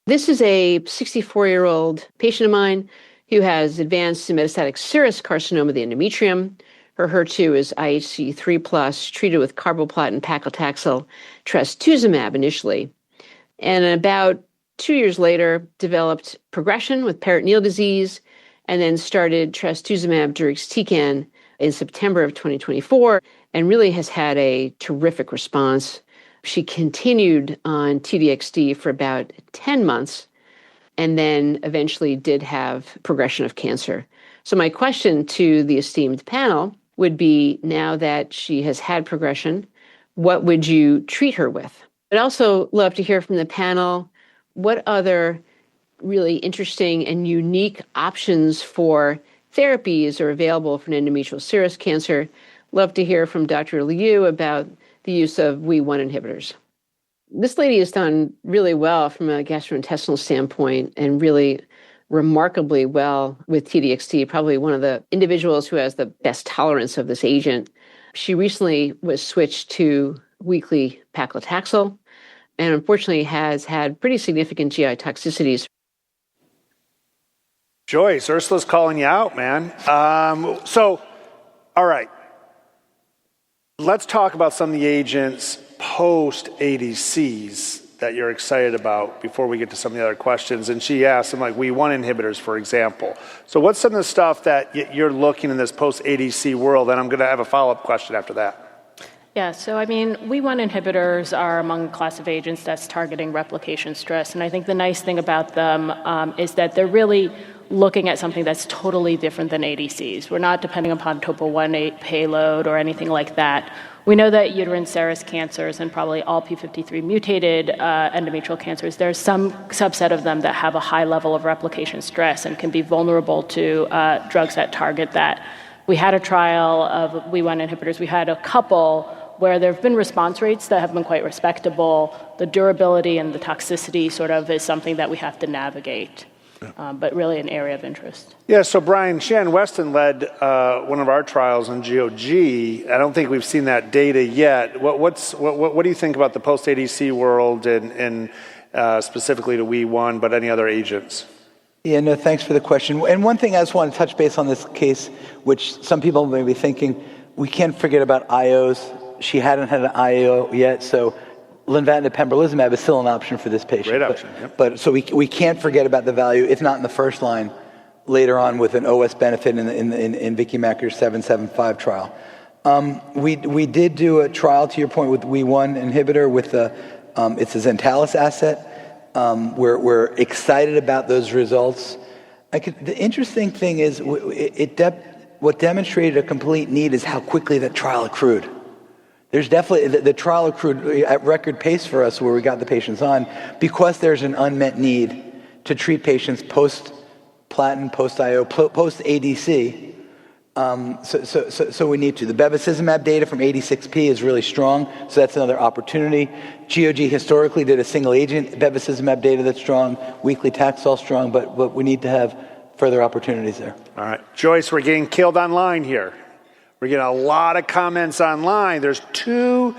Speaker 7: This is a 64-year-old patient of mine who has advanced metastatic serous carcinoma of the endometrium. Her HER2 is IHC3+, treated with carboplatin, paclitaxel, trastuzumab initially. And about 2 years later, developed progression with peritoneal disease, and then started Trastuzumab Deruxtecan in September of 2024, and really has had a terrific response. She continued on TDXD for about 10 months, and then eventually did have progression of cancer. So my question to the esteemed panel would be, now that she has had progression, what would you treat her with? I'd also love to hear from the panel what other really interesting and unique options for therapies are available for endometrial serous cancer. Love to hear from Dr. Liu about the use of WEE1 inhibitors. This lady has done really well from a gastrointestinal standpoint and really remarkably well with TDXD, probably one of the individuals who has the best tolerance of this agent. She recently was switched to weekly paclitaxel and unfortunately has had pretty significant GI toxicities.
Speaker 1: Joyce, Ursula's calling you out, man. All right. Let's talk about some of the agents post-ADCs that you're excited about before we get to some of the other questions. And she asked them, like WEE1 inhibitors, for example. So what's some of the stuff that you're looking in this post-ADC world? And I'm going to have a follow-up question after that.
Speaker 3: Yeah, so I mean, WEE1 inhibitors are among a class of agents that's targeting replication stress. And I think the nice thing about them is that they're really looking at something that's totally different than ADCs. We're not depending upon topo-1 payload or anything like that. We know that uterine serous cancers and probably all p53 mutated endometrial cancers, there's some subset of them that have a high level of replication stress and can be vulnerable to drugs that target that. We had a trial of WEE1 inhibitors. We had a couple where there have been response rates that have been quite respectable. The durability and the toxicity sort of is something that we have to navigate, but really an area of interest.
Speaker 1: Yeah, so Brian, Shannon Weston led one of our trials on GOG. I don't think we've seen that data yet. What do you think about the post-ADC world and specifically to WEE1, but any other agents?
Speaker 2: Yeah, no, thanks for the question. And one thing I just want to touch base on this case, which some people may be thinking, we can't forget about IOs. She hadn't had an IO yet, so lenvatinib pembrolizumab is still an option for this patient.
Speaker 1: Great option, yep.
Speaker 2: But so we can't forget about the value, if not in the first line, later on with an OS benefit in Vicky Macker's 775 trial. We did do a trial, to your point, with WEE1 inhibitor with it's a Zentalis asset. We're excited about those results. The interesting thing is what demonstrated a complete need is how quickly that trial accrued. There's definitely, the trial accrued at record pace for us where we got the patients on because there's an unmet need to treat patients post-platinum, post-IO, post-ADC. So we need to. The bevacizumab data from 86P is really strong, so that's another opportunity. GOG historically did a single agent bevacizumab data that's strong, weekly Taxol strong, but we need to have further opportunities there.
Speaker 1: All right. Joyce, we're getting killed online here. We're getting a lot of comments online. There's 2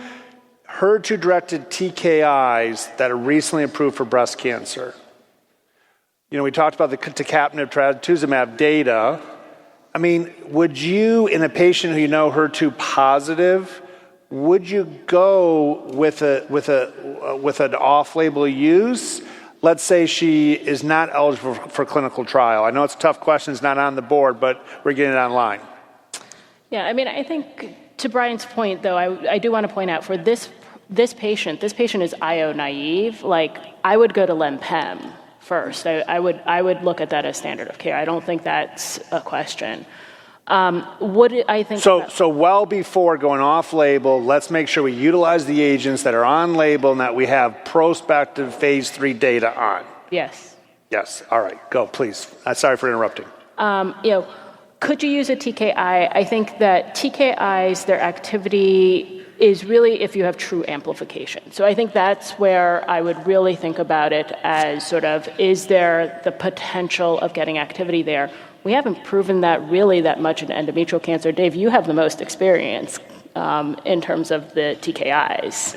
Speaker 1: HER2-directed TKIs that are recently approved for breast cancer. You know, we talked about the tucatinib trastuzumab data. I mean, would you, in a patient who you know HER2 positive, would you go with an off-label use? Let's say she is not eligible for clinical trial. I know it's a tough question, it's not on the board, but we're getting it online.
Speaker 3: Yeah, I mean, I think to Brian's point, though, I do want to point out for this patient is IO naive. Like, I would go to Len-Pem first. I would look at that as standard of care. I don't think that's a question. What I think.
Speaker 1: So well before going off label, let's make sure we utilize the agents that are on label and that we have prospective phase 3 data on.
Speaker 3: Yes.
Speaker 1: Yes. All right. Go, please. Sorry for interrupting.
Speaker 3: Could you use a TKI? I think that TKIs, their activity is really if you have true amplification. So I think that's where I would really think about it as sort of, is there the potential of getting activity there? We haven't proven that really that much in endometrial cancer. Dave, you have the most experience in terms of the TKIs.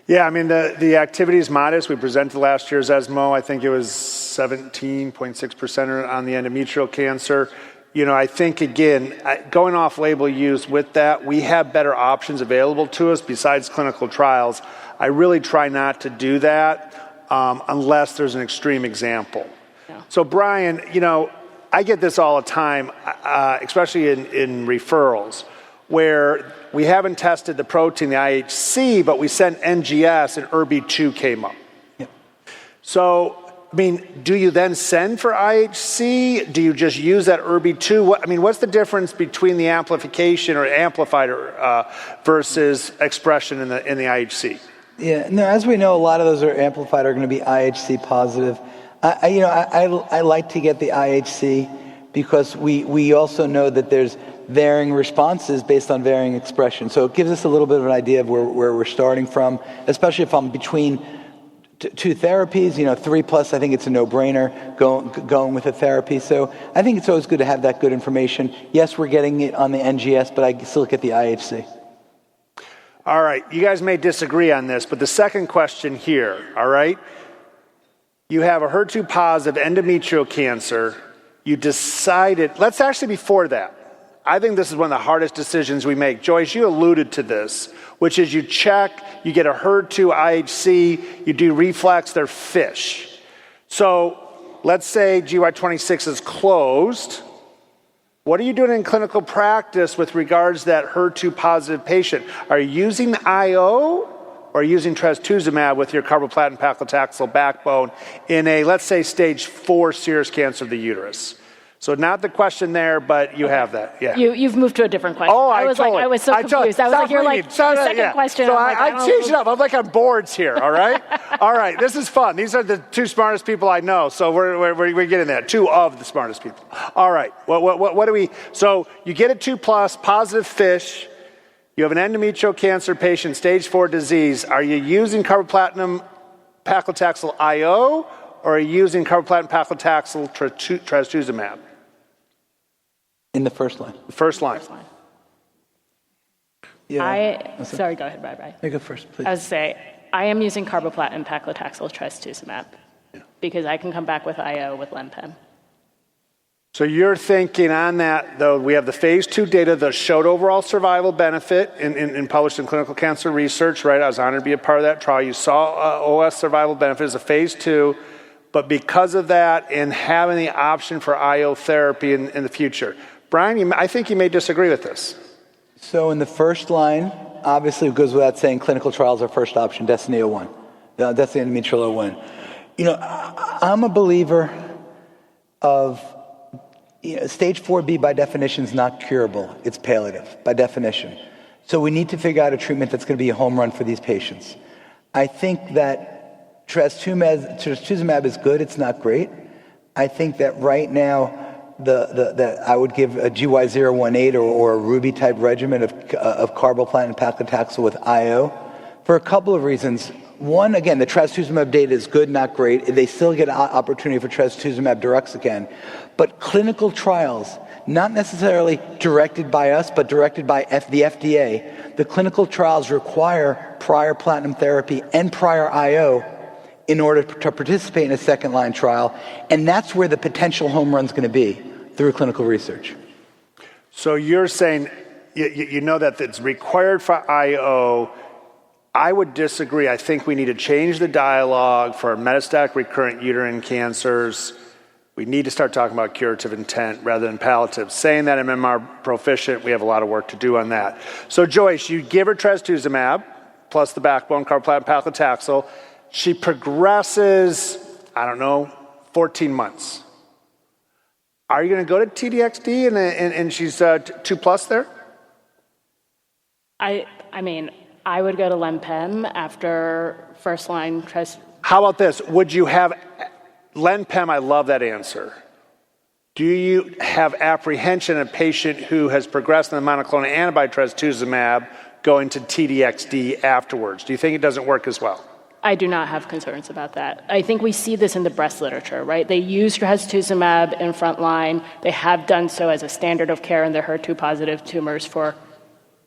Speaker 1: Yeah, I mean, the activity is modest. We presented last year's ESMO. I think it was 17.6% on the endometrial cancer. You know, I think, again, going off-label use with that, we have better options available to us besides clinical trials. I really try not to do that unless there's an extreme example. Yeah. So, Brian, you know, I get this all the time, especially in referrals, where we haven't tested the protein, the IHC, but we sent NGS and ERB2 came up. Yep. So, I mean, do you then send for IHC? Do you just use that ERB2? What's the difference between the amplification or amplified versus expression in the IHC?
Speaker 2: Yeah, no, as we know, a lot of those are amplified are going to be IHC positive. I like to get the IHC because we also know that there's varying responses based on varying expression. So it gives us a little bit of an idea of where we're starting from, especially if I'm between 2 therapies, 3+, I think it's a no-brainer going with a therapy. So I think it's always good to have that good information. Yes, we're getting it on the NGS, but I still get the IHC.
Speaker 1: All right, you guys may disagree on this, but the second question here, all right? You have a HER2 positive endometrial cancer. You decided, let's actually before that. I think this is one of the hardest decisions we make. Joyce, you alluded to this, which is you check, you get a HER2 IHC, you do reflex, they're fish. So let's say GY26 is closed. What are you doing in clinical practice with regards to that HER2 positive patient? Are you using IO or using trastuzumab with your carboplatin paclitaxel backbone in a, let's say, stage 4 serous cancer of the uterus? So not the question there, but you have that. Yeah.
Speaker 3: You've moved to a different question.
Speaker 1: Oh,
Speaker 3: I was so confused. I was like, you're like, the second question.
Speaker 1: So I changed it up. I'm like on boards here, all right? All right, this is fun. These are the two smartest people I know, so we're getting that. Two of the smartest people. All right, what do we, so you get a 2+, positive fish, you have an endometrial cancer patient, stage 4 disease. Are you using carboplatin paclitaxel IO, or are you using carboplatin paclitaxel trastuzumab?
Speaker 2: In the first line.
Speaker 1: First line.
Speaker 2: Yeah.
Speaker 3: Sorry, go ahead, bye-bye.
Speaker 2: You go first, please.
Speaker 3: I was say, I am using carboplatin paclitaxel trastuzumab because I can come back with IO with LenPem.
Speaker 1: So you're thinking on that, though, we have the phase 2 data that showed overall survival benefit in published in Clinical Cancer Research, right? I was honored to be a part of that trial. You saw OS survival benefit as a phase 2, but because of that and having the option for IO therapy in the future. Brian, I think you may disagree with this.
Speaker 2: So in the first line, obviously it goes without saying clinical trials are first option, Destiny 01, Destiny Endometrial 01. You know, I'm a believer of, stage 4B by definition is not curable. It's palliative by definition. So we need to figure out a treatment that's going to be a home run for these patients. I think that trastuzumab is good. It's not great. I think that right now, I would give a GY018 or a Ruby type regimen of carboplatin and paclitaxel with IO for a couple of reasons. One, again, the trastuzumab data is good, not great. They still get an opportunity for trastuzumab Deruxtecan. But clinical trials, not necessarily directed by us, but directed by the FDA, the clinical trials require prior platinum therapy and prior IO in order to participate in a second-line trial. And that's where the potential home run's going to be, through clinical research.
Speaker 1: So you're saying, you know that it's required for IO. I would disagree. I think we need to change the dialogue for metastatic recurrent uterine cancers. We need to start talking about curative intent rather than palliative. Saying that MMR proficient, we have a lot of work to do on that. So Joyce, you give her trastuzumab plus the backbone carboplatin paclitaxel. She progresses, 14 months. Are you going to go to TDXD and she's 2+ there?
Speaker 3: I mean, I would go to LenPem after first line
Speaker 1: How about this? Would you have LenPem? I love that answer. Do you have apprehension of a patient who has progressed in the monoclonal antibody trastuzumab going to TDXD afterwards? Do you think it doesn't work as well?
Speaker 3: I do not have concerns about that. I think we see this in the breast literature, right? They use trastuzumab in frontline. They have done so as a standard of care in their HER2-positive tumors for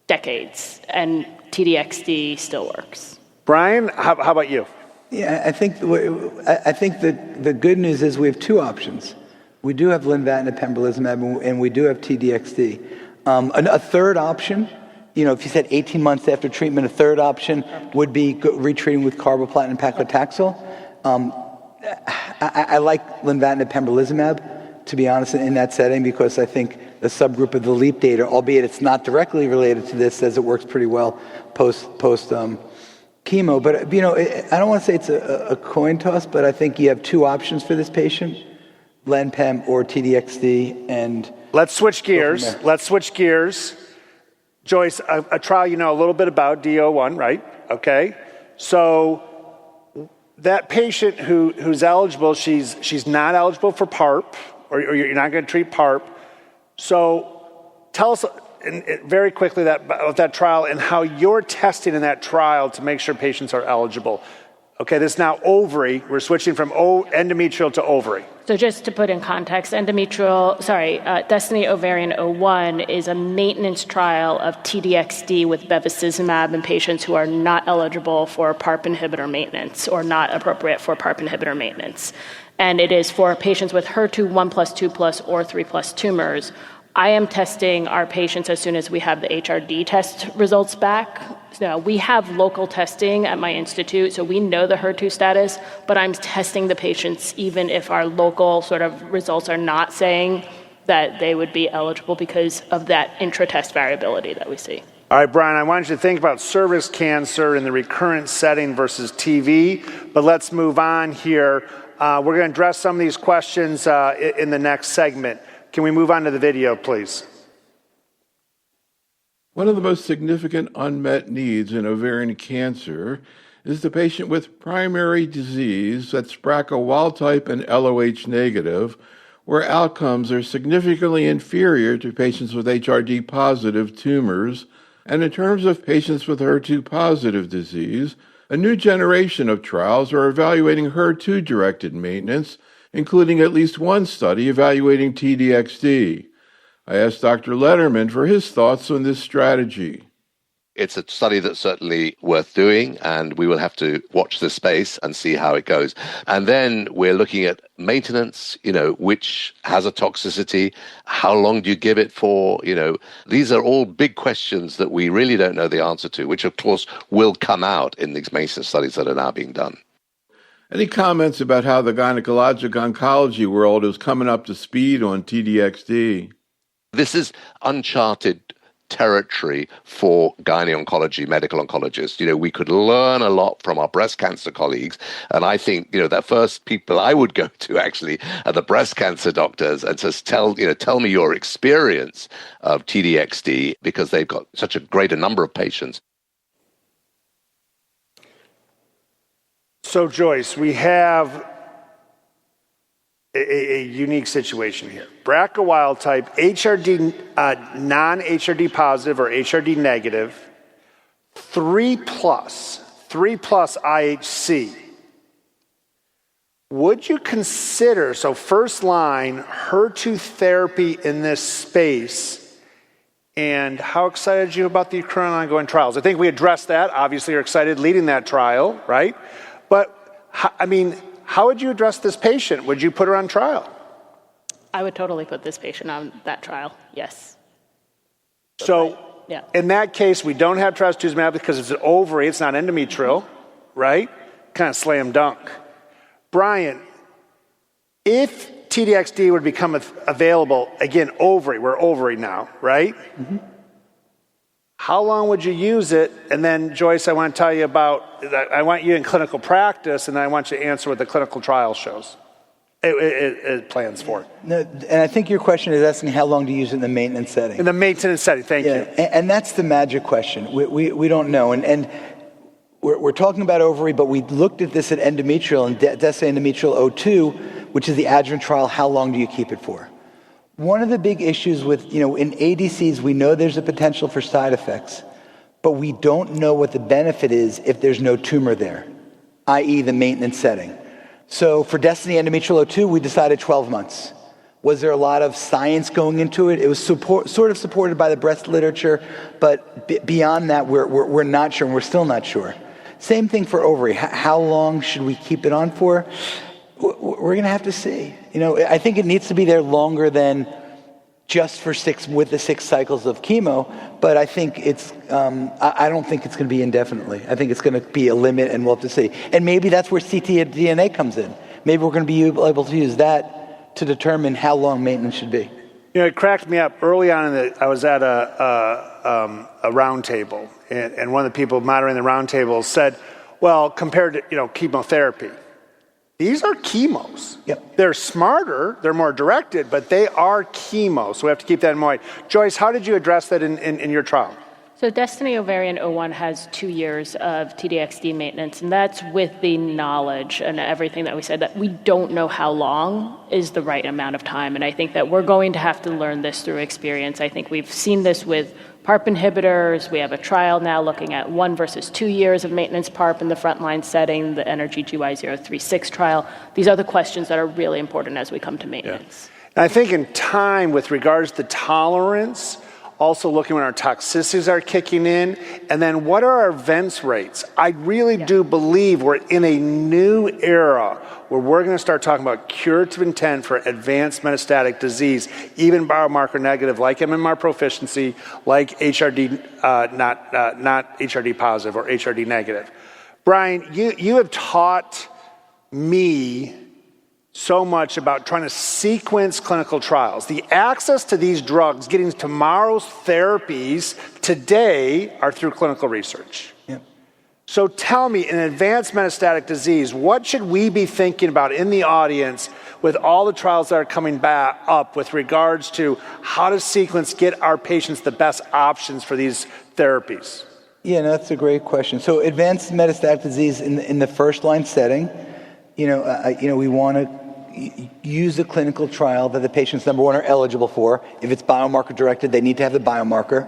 Speaker 3: decades, and TDXD still works.
Speaker 1: Brian, how about you?
Speaker 2: Yeah, I think the good news is we have two options. We do have lenvatinib pembrolizumab, and we do have TDXD. A third option, if you said 18 months after treatment, a third option would be retreating with carboplatin and paclitaxel. I like lenvatinib pembrolizumab, to be honest, in that setting, because I think the subgroup of the LEAP data, albeit it's not directly related to this, says it works pretty well post chemo. But I don't want to say it's a coin toss, but I think you have two options for this patient: LenPem or TDXD. And
Speaker 1: let's switch gears. Joyce, a trial you know a little bit about, D01, right? Okay. So that patient who's eligible, she's not eligible for PARP, or you're not going to treat PARP. So tell us very quickly about that trial and how you're testing in that trial to make sure patients are eligible Okay, this is now ovary. We're switching from endometrial to ovary.
Speaker 3: So just to put in context, Destiny Ovarian 01 is a maintenance trial of TDXD with bevacizumab in patients who are not eligible for PARP inhibitor maintenance or not appropriate for PARP inhibitor maintenance. And it is for patients with HER2 1+, 2+, or 3+ tumors. I am testing our patients as soon as we have the HRD test results back. So we have local testing at my institute, so we know the HER2 status, but I'm testing the patients even if our local sort of results are not saying that they would be eligible because of that intra-test variability that we see.
Speaker 1: All right, Brian, I want you to think about cervix cancer in the recurrent setting versus TV, but let's move on here. We're going to address some of these questions in the next segment. Can we move on to the video, please?
Speaker 4: One of the most significant unmet needs in ovarian cancer is the patient with primary disease that's BRCA wild type and LOH negative, where outcomes are significantly inferior to patients with HRD positive tumors. And in terms of patients with HER2 positive disease, a new generation of trials are evaluating HER2-directed maintenance, including at least one study evaluating TDXD. I asked Dr. Letterman for his thoughts on this strategy.
Speaker 5: It's a study that's certainly worth doing, and we will have to watch this space and see how it goes. And then we're looking at maintenance, which has a toxicity. How long do you give it for? These are all big questions that we really don't know the answer to, which of course will come out in these maintenance studies that are now being done.
Speaker 4: Any comments about how the gynecologic oncology world is coming up to speed on TDXD?
Speaker 5: This is uncharted territory for gyne-oncology, medical oncologists. We could learn a lot from our breast cancer colleagues. And I think, the first people I would go to actually are the breast cancer doctors and just tell me your experience of TDXD, because they've got such a greater number of patients.
Speaker 1: So, Joyce, we have a unique situation here. BRCA wild type, HRD, non-HRD positive or HRD negative, 3+ IHC. Would you consider, first line, HER2 therapy in this space, and how excited are you about the current ongoing trials? I think we addressed that. Obviously, you're excited leading that trial, right? But, how would you address this patient? Would you put her on trial?
Speaker 3: I would totally put this patient on that trial, yes.
Speaker 1: So,
Speaker 3: yeah.
Speaker 1: In that case, we don't have trastuzumab because it's an ovary, it's not endometrial, right? Kind of slam dunk. Brian, if TDXD would become available, again, ovary, we're ovary now, right? Mm-hmm. How long would you use it? And then, Joyce, I want to tell you I want you in clinical practice, and I want you to answer what the clinical trial shows. It plans for.
Speaker 2: No, and I think your question is asking how long to use it in the maintenance setting.
Speaker 1: In the maintenance setting, thank you.
Speaker 2: And that's the magic question. We don't know. And we're talking about ovary, but we looked at this at endometrial, and Destiny Endometrial 02, which is the adjuvant trial. How long do you keep it for? One of the big issues with, in ADCs, we know there's a potential for side effects, but we don't know what the benefit is if there's no tumor there, i.e. the maintenance setting. So for Destiny Endometrial 02, we decided 12 months. Was there a lot of science going into it? It was sort of supported by the breast literature, but beyond that, we're not sure, and we're still not sure. Same thing for ovary. How long should we keep it on for? We're going to have to see. I think it needs to be there longer than just for with the 6 cycles of chemo, but I think I don't think it's going to be indefinitely. I think it's going to be a limit, and we'll have to see. And maybe that's where ctDNA comes in. Maybe we're going to be able to use that to determine how long maintenance should be.
Speaker 1: It cracked me up. Early on, I was at a round table, and one of the people moderating the round table said, well, compared to chemotherapy, these are chemos.
Speaker 2: Yep.
Speaker 1: They're smarter, they're more directed, but they are chemo. So we have to keep that in mind. Joyce, how did you address that in your trial?
Speaker 3: So Destiny Ovarian 01 has 2 years of TDXD maintenance, and that's with the knowledge and everything that we said, that we don't know how long is the right amount of time. And I think that we're going to have to learn this through experience. I think we've seen this with PARP inhibitors. We have a trial now looking at 1 versus 2 years of maintenance PARP in the frontline setting, the Energy GY036 trial. These are the questions that are really important as we come to maintenance.
Speaker 1: And I think in time, with regards to tolerance, also looking when our toxicities are kicking in, and then what are our events rates? I really do believe we're in a new era where we're going to start talking about curative intent for advanced metastatic disease, even biomarker negative, like MMR proficiency, like HRD, not HRD positive or HRD negative. Brian, you have taught me so much about trying to sequence clinical trials. The access to these drugs, getting tomorrow's therapies today, are through clinical research.
Speaker 2: Yep.
Speaker 1: So tell me, in advanced metastatic disease, what should we be thinking about in the audience with all the trials that are coming back up with regards to how to sequence, get our patients the best options for these therapies?
Speaker 2: Yeah, no, that's a great question. So advanced metastatic disease in the first line setting, we want to use a clinical trial that the patients, number one, are eligible for. If it's biomarker directed, they need to have the biomarker.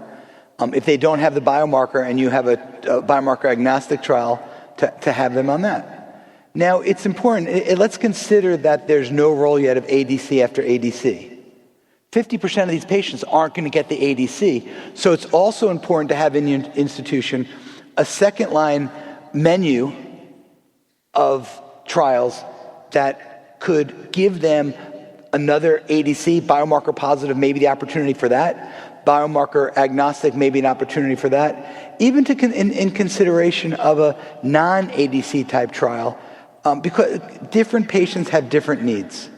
Speaker 2: If they don't have the biomarker and you have a biomarker agnostic trial, to have them on that. Now, it's important. Let's consider that there's no role yet of ADC after ADC. 50% of these patients aren't going to get the ADC. So it's also important to have in your institution a second line menu of trials that could give them another ADC, biomarker positive, maybe the opportunity for that, biomarker agnostic, maybe an opportunity for that, even in consideration of a non-ADC type trial, because different patients have different needs.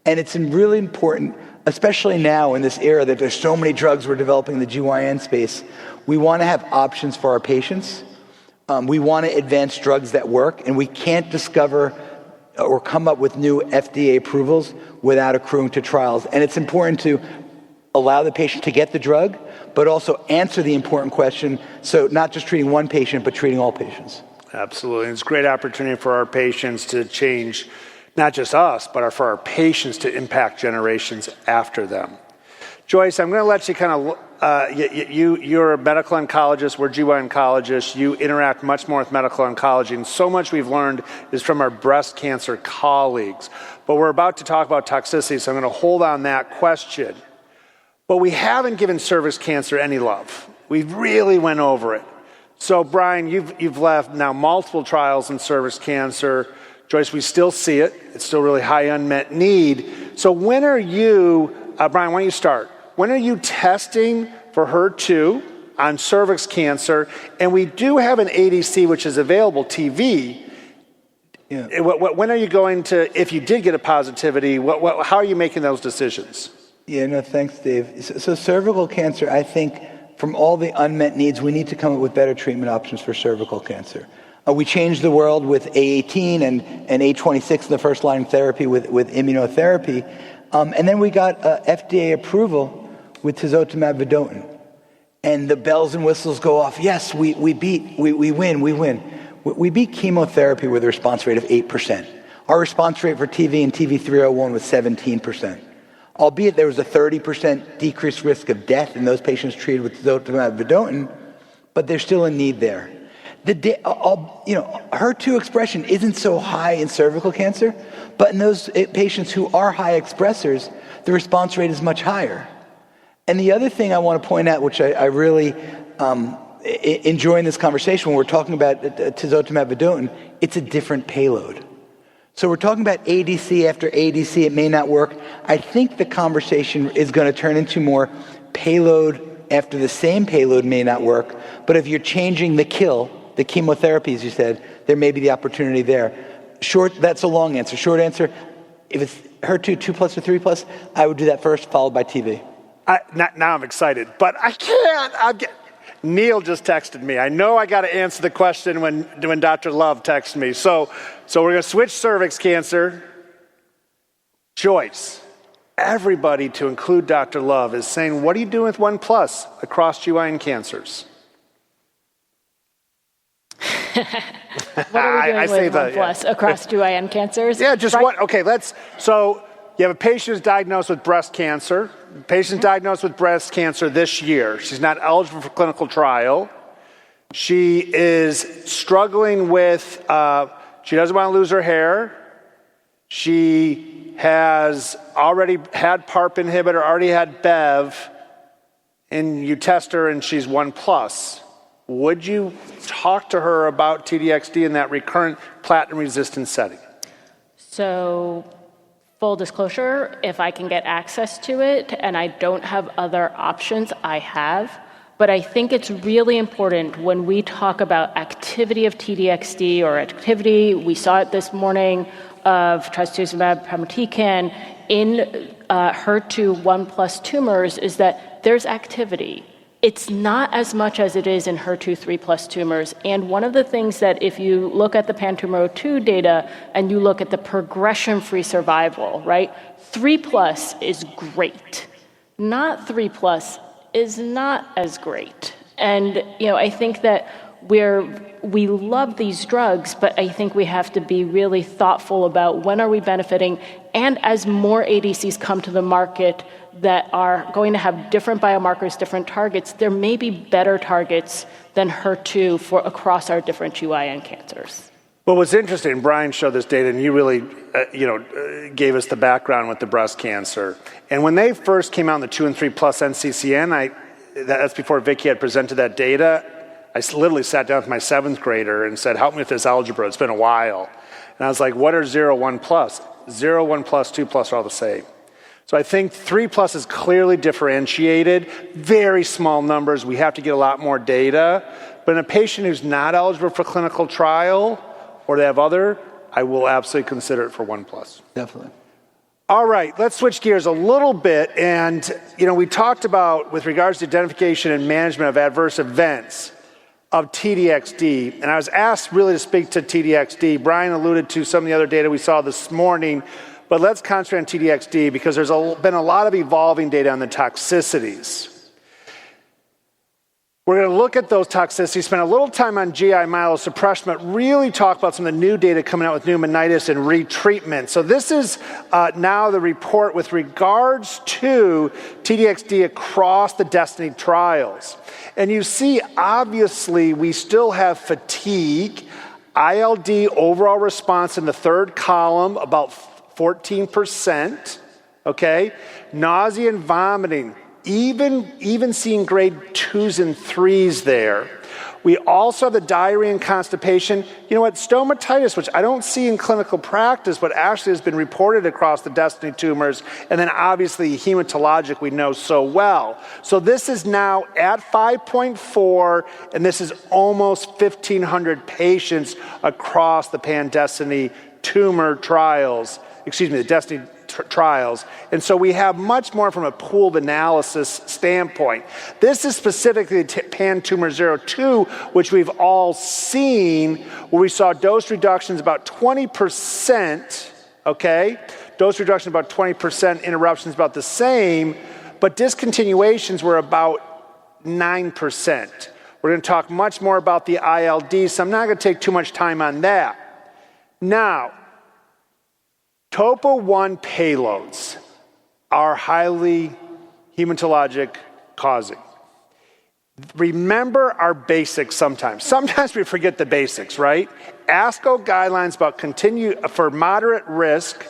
Speaker 2: And it's really important, especially now in this era that there's so many drugs we're developing in the GYN space, we want to have options for our patients. We want to advance drugs that work, and we can't discover or come up with new FDA approvals without accruing to trials. And it's important to allow the patient to get the drug, but also answer the important question, so not just treating one patient, but treating all patients.
Speaker 1: Absolutely. It's a great opportunity for our patients to change, not just us, but for our patients to impact generations after them. Joyce, I'm going to let you kind of, you're a medical oncologist, we're GYN oncologists, you interact much more with medical oncology, and so much we've learned is from our breast cancer colleagues. But we're about to talk about toxicity, so I'm going to hold on that question. But we haven't given cervix cancer any love. We really went over it. So Brian, you've left now multiple trials in cervix cancer. Joyce, we still see it. It's still really high unmet need. So when are you, Brian, why don't you start? When are you testing for HER2 on cervix cancer? And we do have an ADC which is available, TV. Yeah. When are you going to, if you did get a positivity, how are you making those decisions?
Speaker 2: Yeah, no, thanks, Dave. So cervical cancer, I think from all the unmet needs, we need to come up with better treatment options for cervical cancer. We changed the world with A18 and A26 in the first line therapy with immunotherapy. And then we got FDA approval with tisotumab vedotin. And the bells and whistles go off. Yes, we win. We beat chemotherapy with a response rate of 8%. Our response rate for TV and TV301 was 17%. Albeit there was a 30% decreased risk of death in those patients treated with tisotumab vedotin, but there's still a need there. HER2 expression isn't so high in cervical cancer, but in those patients who are high expressors, the response rate is much higher. And the other thing I want to point out, which I really enjoy in this conversation when we're talking about tisotumab vedotin, it's a different payload. So we're talking about ADC after ADC, it may not work. I think the conversation is going to turn into more payload after the same payload may not work, but if you're changing the kill, the chemotherapy, as you said, there may be the opportunity there. That's a long answer. Short answer, if it's HER2 2+ or 3+, I would do that first, followed by TV.
Speaker 1: Now I'm excited, but I can't. Neil just texted me. I know I got to answer the question when Dr. Love texted me. So we're going to switch cervix cancer. Joyce, everybody, to include Dr. Love, is saying, what are you doing with 1+ across GYN cancers?
Speaker 3: What are we doing with 1+ across GYN cancers?
Speaker 1: Yeah, just
Speaker 3: right?
Speaker 1: what? Okay, let's. So you have a patient who's diagnosed with breast cancer. The patient's diagnosed with breast cancer this year. She's not eligible for clinical trial. She is struggling with, she doesn't want to lose her hair. She has already had PARP inhibitor, already had Bev, and you test her and she's 1+. Would you talk to her about TDXD in that recurrent platinum-resistant setting?
Speaker 3: So, full disclosure, if I can get access to it and I don't have other options, I have. But I think it's really important when we talk about activity of TDXD or activity, we saw it this morning, of Trastuzumab Deruxtecan in HER2 1+ tumors, is that there's activity. It's not as much as it is in HER2 3+ tumors. And one of the things that if you look at the PanTumor02 data and you look at the progression-free survival, right, 3+ is great. Not 3+ is not as great. And, I think that we love these drugs, but I think we have to be really thoughtful about when are we benefiting. And as more ADCs come to the market that are going to have different biomarkers, different targets, there may be better targets than HER2 for across our different GYN cancers.
Speaker 1: Well, what's interesting, Brian showed this data, and you really, gave us the background with the breast cancer. And when they first came out in the 2 and 3+ NCCN, that's before Vicky had presented that data, I literally sat down with my 7th grader and said, help me with this algebra. It's been a while. And I was like, what are 0, 1+? 0, 1+, 2+ are all the same. So I think 3+ is clearly differentiated. Very small numbers. We have to get a lot more data. But in a patient who's not eligible for clinical trial or they have other, I will absolutely consider it for 1+.
Speaker 2: Definitely.
Speaker 1: All right, let's switch gears a little bit. And, we talked about, with regards to identification and management of adverse events of TDXD, and I was asked really to speak to TDXD. Brian alluded to some of the other data we saw this morning, but let's concentrate on TDXD because there's been a lot of evolving data on the toxicities. We're going to look at those toxicities, spend a little time on GI myelosuppression, but really talk about some of the new data coming out with pneumonitis and retreatment. So this is now the report with regards to TDXD across the DESTINY trials. And you see, obviously, we still have fatigue, ILD overall response in the third column, about 14%, okay? Nausea and vomiting, even seeing grade 2s and 3s there. We also have the diarrhea and constipation. You know what? Stomatitis, which I don't see in clinical practice, but actually has been reported across the DESTINY tumors. And then obviously hematologic we know so well. So this is now at 5.4, and this is almost 1,500 patients across the pan-DESTINY tumor trials, the DESTINY trials. And so we have much more from a pooled analysis standpoint. This is specifically PanTumor02, which we've all seen, where we saw dose reductions about 20%, okay? Dose reduction about 20%, interruptions about the same, but discontinuations were about 9%. We're going to talk much more about the ILD, so I'm not going to take too much time on that. Now, Topo-1 payloads are highly hematologic causing. Remember our basics sometimes. Sometimes we forget the basics, right? ASCO guidelines about for moderate risk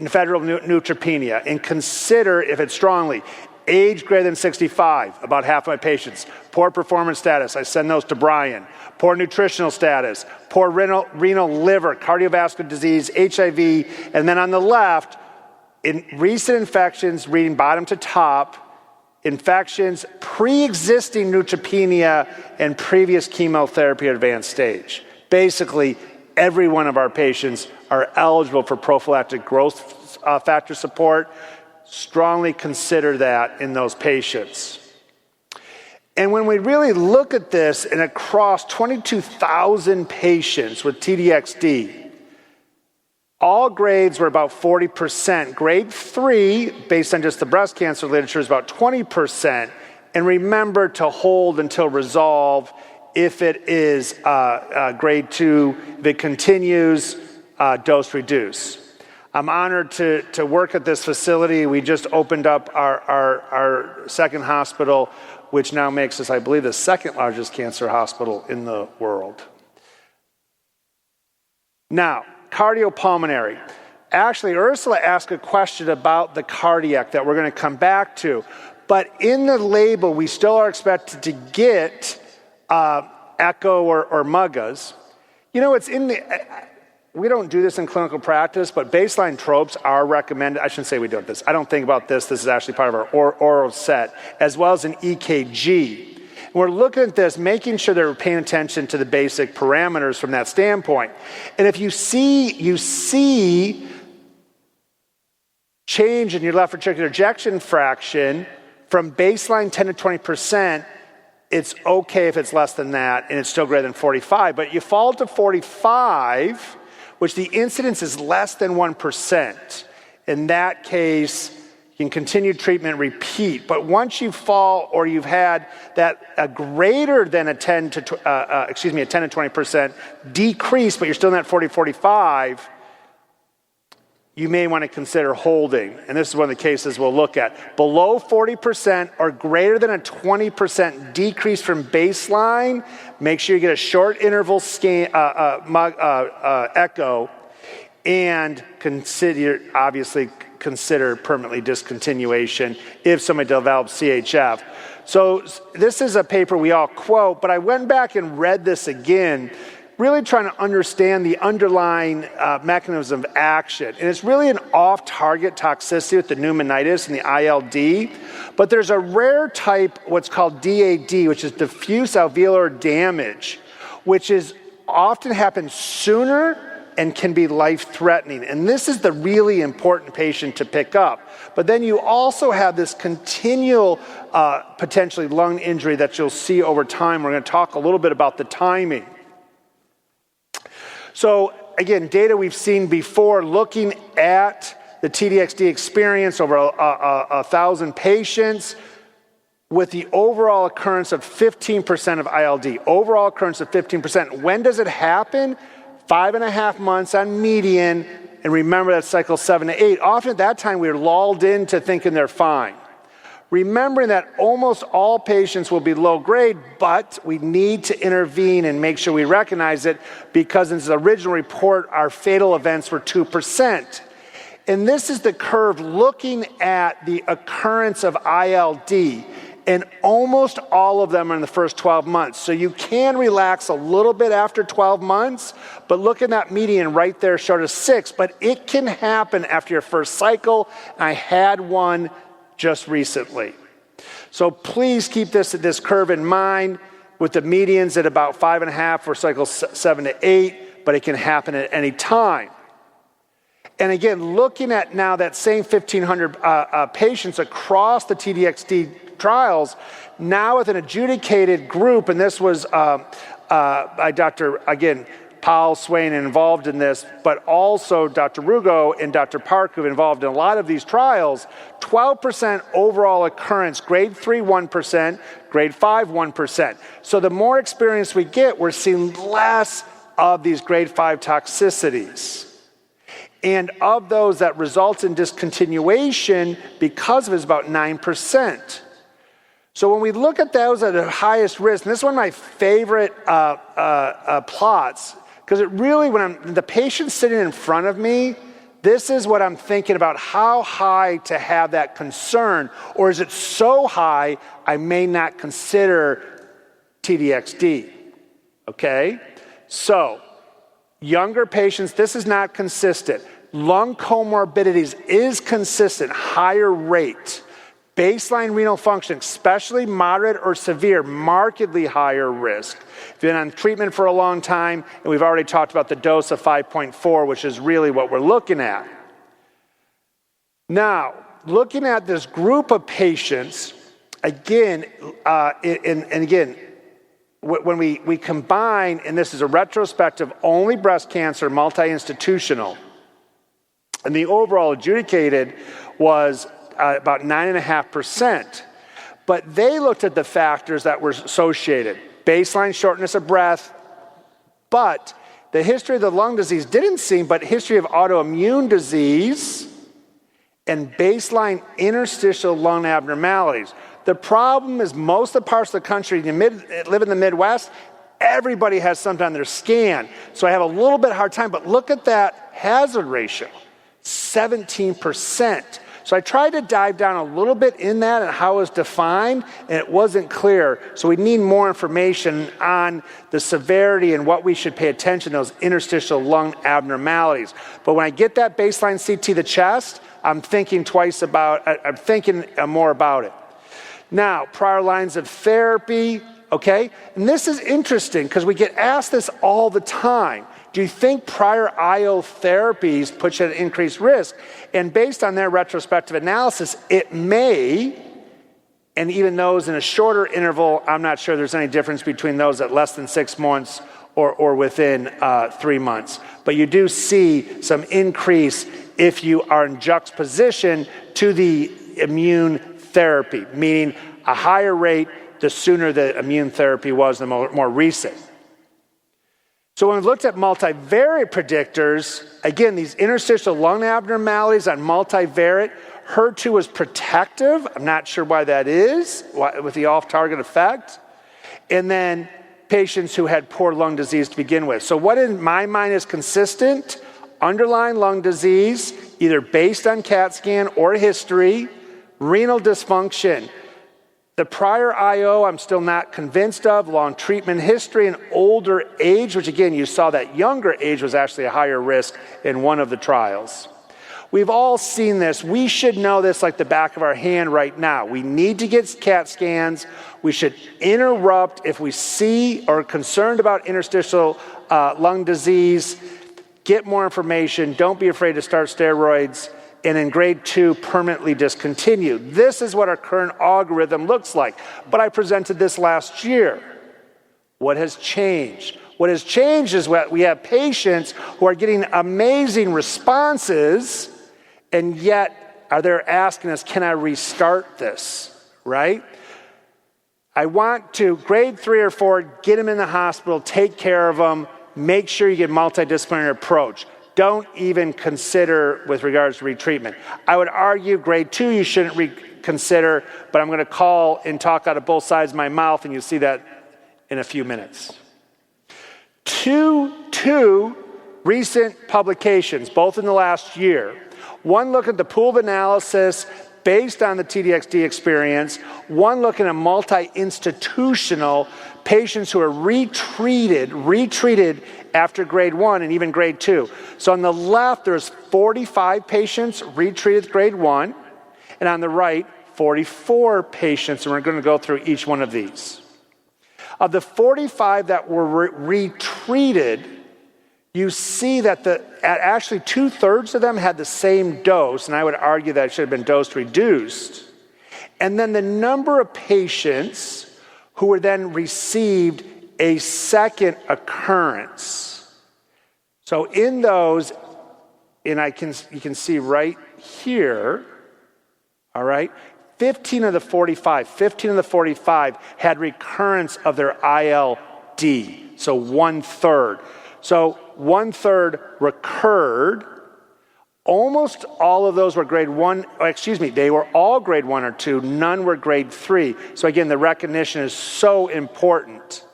Speaker 1: febrile neutropenia, and consider if it's strongly. Age greater than 65, about half of my patients. Poor performance status, I send those to Brian. Poor nutritional status, poor renal, liver, cardiovascular disease, HIV, and then on the left, in recent infections, reading bottom to top, infections, pre-existing neutropenia, and previous chemotherapy at advanced stage. Basically, every one of our patients are eligible for prophylactic growth factor support. Strongly consider that in those patients. And when we really look at this and across 22,000 patients with TDXD, all grades were about 40%. Grade 3, based on just the breast cancer literature, is about 20%. And remember to hold until resolve. If it is grade 2, if it continues, dose reduce. I'm honored to work at this facility. We just opened up our second hospital, which now makes us, I believe, the second largest cancer hospital in the world. Now, cardiopulmonary. Actually, Ursula asked a question about the cardiac that we're going to come back to. But in the label, we still are expected to get echo or MUGAs. You know, it's in the... We don't do this in clinical practice, but baseline tropes are recommended. I shouldn't say we do this. I don't think about this. This is actually part of our oral set, as well as an EKG. And we're looking at this, making sure that we're paying attention to the basic parameters from that standpoint. And if you see change in your left ventricular ejection fraction from baseline 10 to 20%, it's okay if it's less than that, and it's still greater than 45. But you fall to 45, which the incidence is less than 1%. In that case, you can continue treatment, repeat. But once you fall or you've had that a greater than a 10 to 20% decrease, but you're still in that 40-45, you may want to consider holding. And this is one of the cases we'll look at. Below 40% or greater than a 20% decrease from baseline, make sure you get a short interval scan, echo, and obviously consider permanently discontinuation if somebody develops CHF. So this is a paper we all quote, but I went back and read this again, really trying to understand the underlying mechanism of action. And it's really an off-target toxicity with the pneumonitis and the ILD. But there's a rare type, what's called DAD, which is diffuse alveolar damage, which is often happens sooner and can be life-threatening. And this is the really important patient to pick up. But then you also have this continual, potentially lung injury that you'll see over time. We're going to talk a little bit about the timing. So again, data we've seen before, looking at the TDXD experience over 1,000 patients with the overall occurrence of 15% of ILD. Overall occurrence of 15%. When does it happen? 5.5 months on median, and remember that's cycle 7 to 8. Often at that time we are lulled into thinking they're fine. Remembering that almost all patients will be low grade, but we need to intervene and make sure we recognize it because in the original report, our fatal events were 2%. And this is the curve looking at the occurrence of ILD, and almost all of them are in the first 12 months. So you can relax a little bit after 12 months, but look at that median right there, short of 6, but it can happen after your first cycle. I had one just recently. So please keep this curve in mind with the medians at about 5.5 for cycles 7 to 8, but it can happen at any time. And again, looking at now that same 1,500 patients across the TDXD trials, now with an adjudicated group, and this was by Dr. Powell, Swain involved in this, but also Dr. Rugo and Dr. Park who have involved in a lot of these trials, 12% overall occurrence, grade 3, 1%, grade 5, 1%. So the more experience we get, we're seeing less of these grade 5 toxicities. And of those that result in discontinuation because of it is about 9%. So when we look at those at the highest risk, and this is one of my favorite plots, because it really, when the patient's sitting in front of me, this is what I'm thinking about, how high to have that concern, or is it so high I may not consider TDXD, okay? So, younger patients, this is not consistent. Lung comorbidities is consistent, higher rate. Baseline renal function, especially moderate or severe, markedly higher risk. If you've been on treatment for a long time, and we've already talked about the dose of 5.4, which is really what we're looking at. Now, looking at this group of patients, again, when we combine, and this is a retrospective, only breast cancer, multi-institutional, and the overall adjudicated was about 9.5%. But they looked at the factors that were associated. Baseline shortness of breath, but The history of the lung disease didn't seem, but history of autoimmune disease and baseline interstitial lung abnormalities. The problem is most of the parts of the country, live in the Midwest, everybody has something on their scan. So I have a little bit hard time, but look at that hazard ratio, 17%. So I tried to dive down a little bit in that and how it was defined, and it wasn't clear. So we need more information on the severity and what we should pay attention to, those interstitial lung abnormalities. But when I get that baseline CT of the chest, I'm thinking more about it. Now, prior lines of therapy, okay? And this is interesting because we get asked this all the time. Do you think prior IO therapies put you at increased risk? And based on their retrospective analysis, it may, and even those in a shorter interval, I'm not sure there's any difference between those at less than 6 months or within 3 months. But you do see some increase if you are in juxtaposition to the immune therapy, meaning a higher rate the sooner the immune therapy was, the more recent. So when we looked at multivariate predictors, again, these interstitial lung abnormalities on multivariate, HER2 was protective. I'm not sure why that is, with the off-target effect. And then patients who had poor lung disease to begin with. So what in my mind is consistent? Underlying lung disease, either based on CAT scan or history, renal dysfunction. The prior IO, I'm still not convinced of, long treatment history and older age, which again, you saw that younger age was actually a higher risk in one of the trials. We've all seen this. We should know this like the back of our hand right now. We need to get CAT scans. We should interrupt if we see or are concerned about interstitial lung disease. Get more information. Don't be afraid to start steroids. And in grade 2, permanently discontinue. This is what our current algorithm looks like. But I presented this last year. What has changed? What has changed is that we have patients who are getting amazing responses, and yet they're asking us, can I restart this, right? I want to, grade 3 or 4, get them in the hospital, take care of them, make sure you get multidisciplinary approach. Don't even consider with regards to retreatment. I would argue grade 2 you shouldn't reconsider, but I'm going to call and talk out of both sides of my mouth, and you'll see that in a few minutes. Two recent publications, both in the last year. One look at the pooled analysis based on the TDXD experience. One look at a multi-institutional patients who are retreated after grade 1 and even grade 2. So on the left, there's 45 patients retreated grade 1, and on the right, 44 patients, and we're going to go through each one of these. Of the 45 that were retreated, you see that actually 2/3 of them had the same dose, and I would argue that it should have been dose reduced. And then the number of patients who were then received a second occurrence. So in those, and you can see right here, all right, 15 of the 45 had recurrence of their ILD, so 1/3. So 1/3 recurred. Almost all of those were grade 1, they were all grade 1 or 2, none were grade 3. So again, the recognition is so important.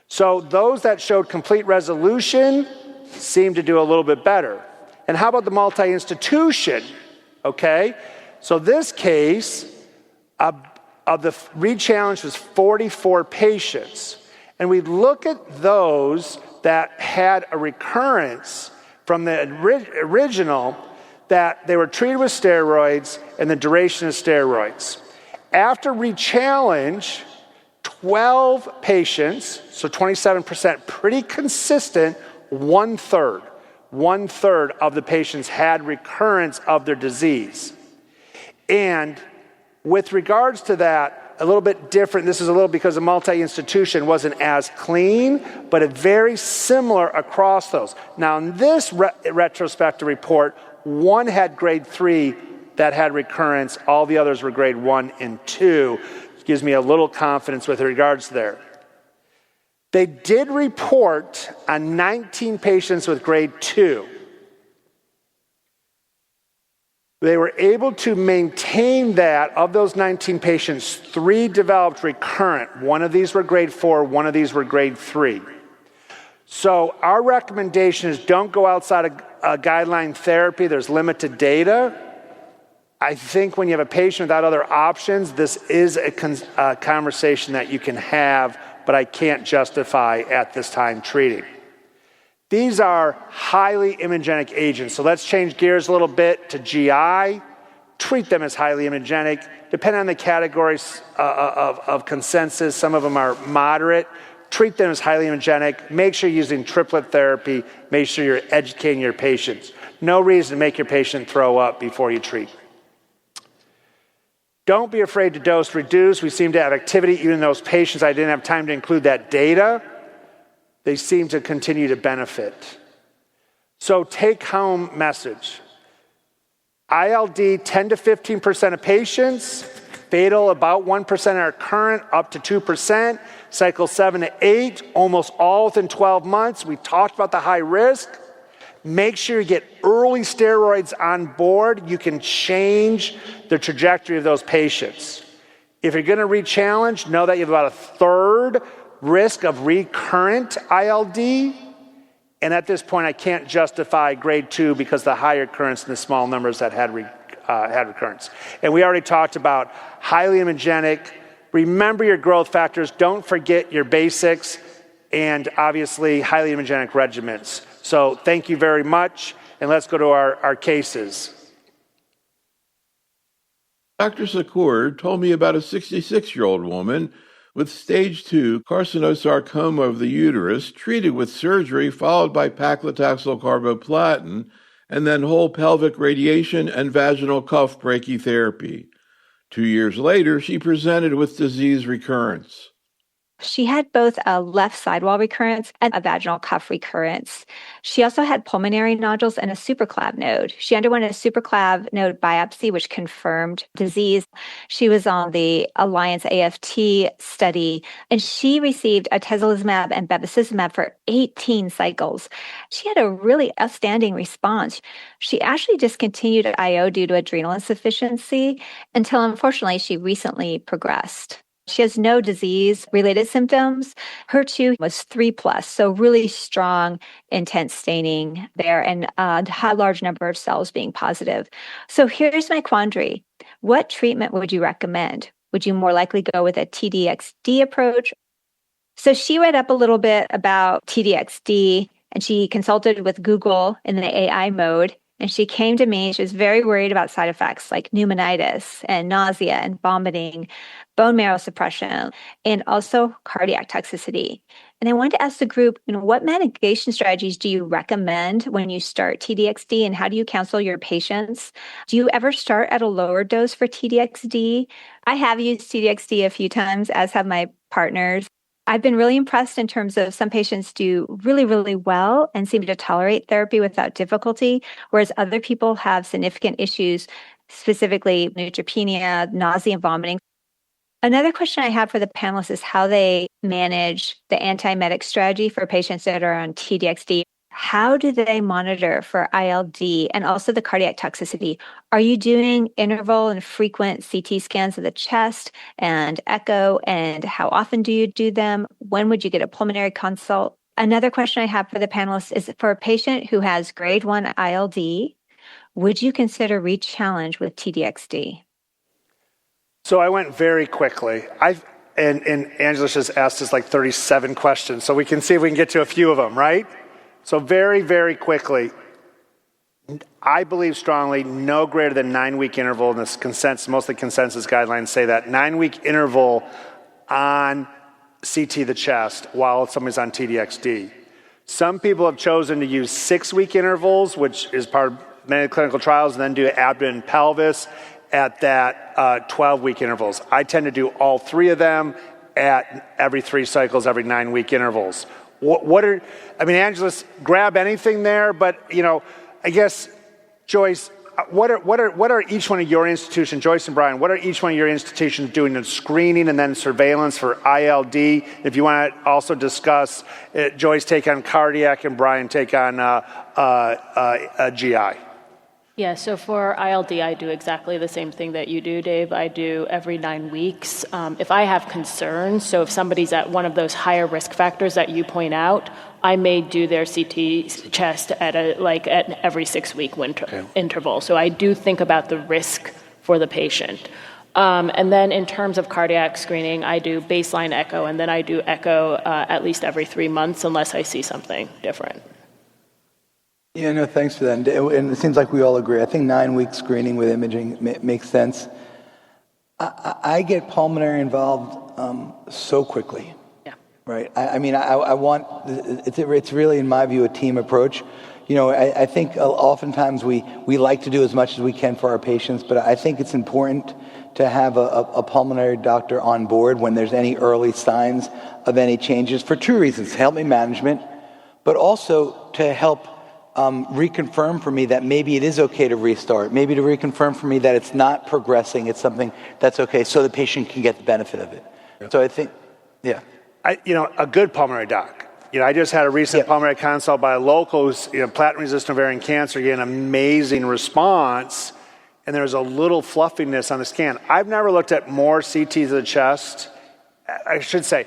Speaker 1: So those that showed complete resolution seemed to do a little bit better. And how about the multi-institution? Okay, so this case of the re-challenge was 44 patients. And we look at those that had a recurrence from the original, that they were treated with steroids and the duration of steroids. After re-challenge, 12 patients, so 27%, pretty consistent, 1/3 of the patients had recurrence of their disease. And with regards to that, a little bit different, this is a little because the multi-institution wasn't as clean, but it's very similar across those. Now in this retrospective report, one had grade 3 that had recurrence, all the others were grade 1 and 2. It gives me a little confidence with regards there. They did report on 19 patients with grade 2. They were able to maintain that. Of those 19 patients, 3 developed recurrent. 1 of these were grade 4, 1 of these were grade 3. So our recommendation is don't go outside of guideline therapy. There's limited data. I think when you have a patient without other options, this is a conversation that you can have, but I can't justify at this time treating. These are highly immunogenic agents. So let's change gears a little bit to GI. Treat them as highly immunogenic. Depending on the categories of consensus, some of them are moderate. Treat them as highly immunogenic. Make sure you're using triplet therapy. Make sure you're educating your patients. No reason to make your patient throw up before you treat. Don't be afraid to dose reduce. We seem to have activity even in those patients. I didn't have time to include that data. They seem to continue to benefit. So take home message. ILD, 10 to 15% of patients. Fatal, about 1% are current, up to 2%. Cycle 7 to 8, almost all within 12 months. We talked about the high risk. Make sure you get early steroids on board. You can change the trajectory of those patients. If you're going to re-challenge, know that you have about a third risk of recurrent ILD. And at this point, I can't justify grade 2 because of the high recurrence and the small numbers that had recurrence. And we already talked about highly immunogenic. Remember your growth factors. Don't forget your basics. And obviously, highly immunogenic regimens. So thank you very much. And let's go to our cases.
Speaker 4: Dr. Secours told me about a 66-year-old woman with stage 2 carcinosarcoma of the uterus treated with surgery followed by paclitaxel carboplatin and then whole pelvic radiation and vaginal cuff brachytherapy. 2 years later, she presented with disease recurrence.
Speaker 6: She had both a left sidewall recurrence and a vaginal cuff recurrence. She also had pulmonary nodules and a supraclav node. She underwent a supraclav node biopsy, which confirmed disease. She was on the Alliance AFT study, and she received atezolizumab and bevacizumab for 18 cycles. She had a really outstanding response. She actually discontinued IO due to adrenal insufficiency until, unfortunately, she recently progressed. She has no disease-related symptoms. HER2 was 3+, so really strong, intense staining there and a large number of cells being positive. So here's my quandary. What treatment would you recommend? Would you more likely go with a TDXD approach? So she read up a little bit about TDXD, and she consulted with Google in the AI mode. And she came to me, she was very worried about side effects like pneumonitis and nausea and vomiting, bone marrow suppression, and also cardiac toxicity. And I wanted to ask the group, what mitigation strategies do you recommend when you start TDXD, and how do you counsel your patients? Do you ever start at a lower dose for TDXD? I have used TDXD a few times, as have my partners. I've been really impressed in terms of some patients do really, really well and seem to tolerate therapy without difficulty, whereas other people have significant issues, specifically neutropenia, nausea, and vomiting. Another question I have for the panelists is how they manage the antiemetic strategy for patients that are on TDXD. How do they monitor for ILD and also the cardiac toxicity? Are you doing interval and frequent CT scans of the chest and echo? And how often do you do them? When would you get a pulmonary consult? Another question I have for the panelists is for a patient who has grade 1 ILD, would you consider re-challenge with TDXD?
Speaker 1: So I went very quickly. And Angela just asked us like 37 questions, so we can see if we can get to a few of them, right? So very, very quickly, I believe strongly no greater than 9-week interval in this consensus, most of the consensus guidelines say that 9-week interval on CT the chest while somebody's on TDXD. Some people have chosen to use 6-week intervals, which is part of many clinical trials, and then do abdomen and pelvis at that 12-week intervals. I tend to do all 3 of them at every 3 cycles, every 9-week intervals. Angela, grab anything there, but, I guess, Joyce, what are each one of your institutions, Joyce and Brian, what are each one of your institutions doing in screening and then surveillance for ILD? If you want to also discuss Joyce take on cardiac and Brian take on GI.
Speaker 3: Yeah, so for ILD, I do exactly the same thing that you do, Dave. I do every 9 weeks. If I have concerns, so if somebody's at one of those higher risk factors that you point out, I may do their CT chest at an every 6-week interval. So I do think about the risk for the patient. And then in terms of cardiac screening, I do baseline echo, and then I do echo at least every 3 months unless I see something different.
Speaker 2: Yeah, no, thanks for that. And it seems like we all agree. I think 9-week screening with imaging makes sense. I get pulmonary involved so quickly.
Speaker 3: Yeah.
Speaker 2: Right. I want, it's really, in my view, a team approach. I think oftentimes we like to do as much as we can for our patients, but I think it's important to have a pulmonary doctor on board when there's any early signs of any changes for two reasons: help me management, but also to help reconfirm for me that maybe it is okay to restart, maybe to reconfirm for me that it's not progressing, it's something that's okay, so the patient can get the benefit of it. Yeah. So I think, yeah.
Speaker 1: A good pulmonary doc. I just had a recent pulmonary consult by a local who's platinum-resistant ovarian cancer, getting an amazing response, and there's a little fluffiness on the scan. I've never looked at more CTs of the chest. I should say,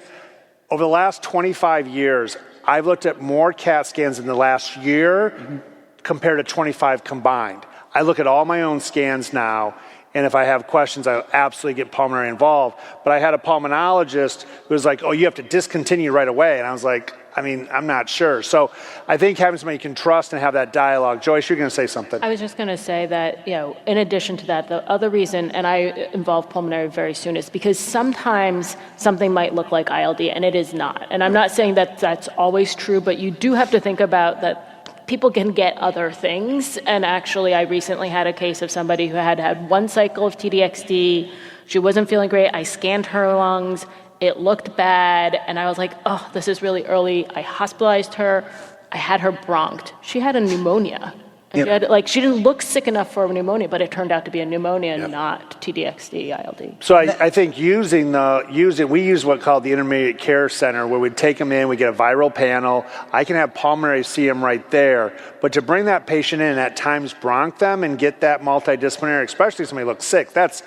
Speaker 1: over the last 25 years, I've looked at more CAT scans in the last year compared to 25 combined. I look at all my own scans now, and if I have questions, I'll absolutely get pulmonary involved. But I had a pulmonologist who was like, oh, you have to discontinue right away. And I was like, I'm not sure. So I think having somebody you can trust and have that dialogue. Joyce, you're going to say something.
Speaker 3: I was just going to say that, in addition to that, the other reason, and I involve pulmonary very soon, is because sometimes something might look like ILD and it is not. And I'm not saying that that's always true, but you do have to think about that people can get other things. And actually, I recently had a case of somebody who had 1 cycle of TDXD. She wasn't feeling great. I scanned her lungs. It looked bad, and I was like, oh, this is really early. I hospitalized her. I had her bronched. She had a pneumonia. Yep. She didn't look sick enough for a pneumonia, but it turned out to be a pneumonia, not TDXD, ILD.
Speaker 1: So I think we use what's called the Intermediate Care Center, where we take them in, we get a viral panel. I can have pulmonary see them right there, but to bring that patient in and at times bronch them and get that multidisciplinary, especially if somebody looks sick, that's,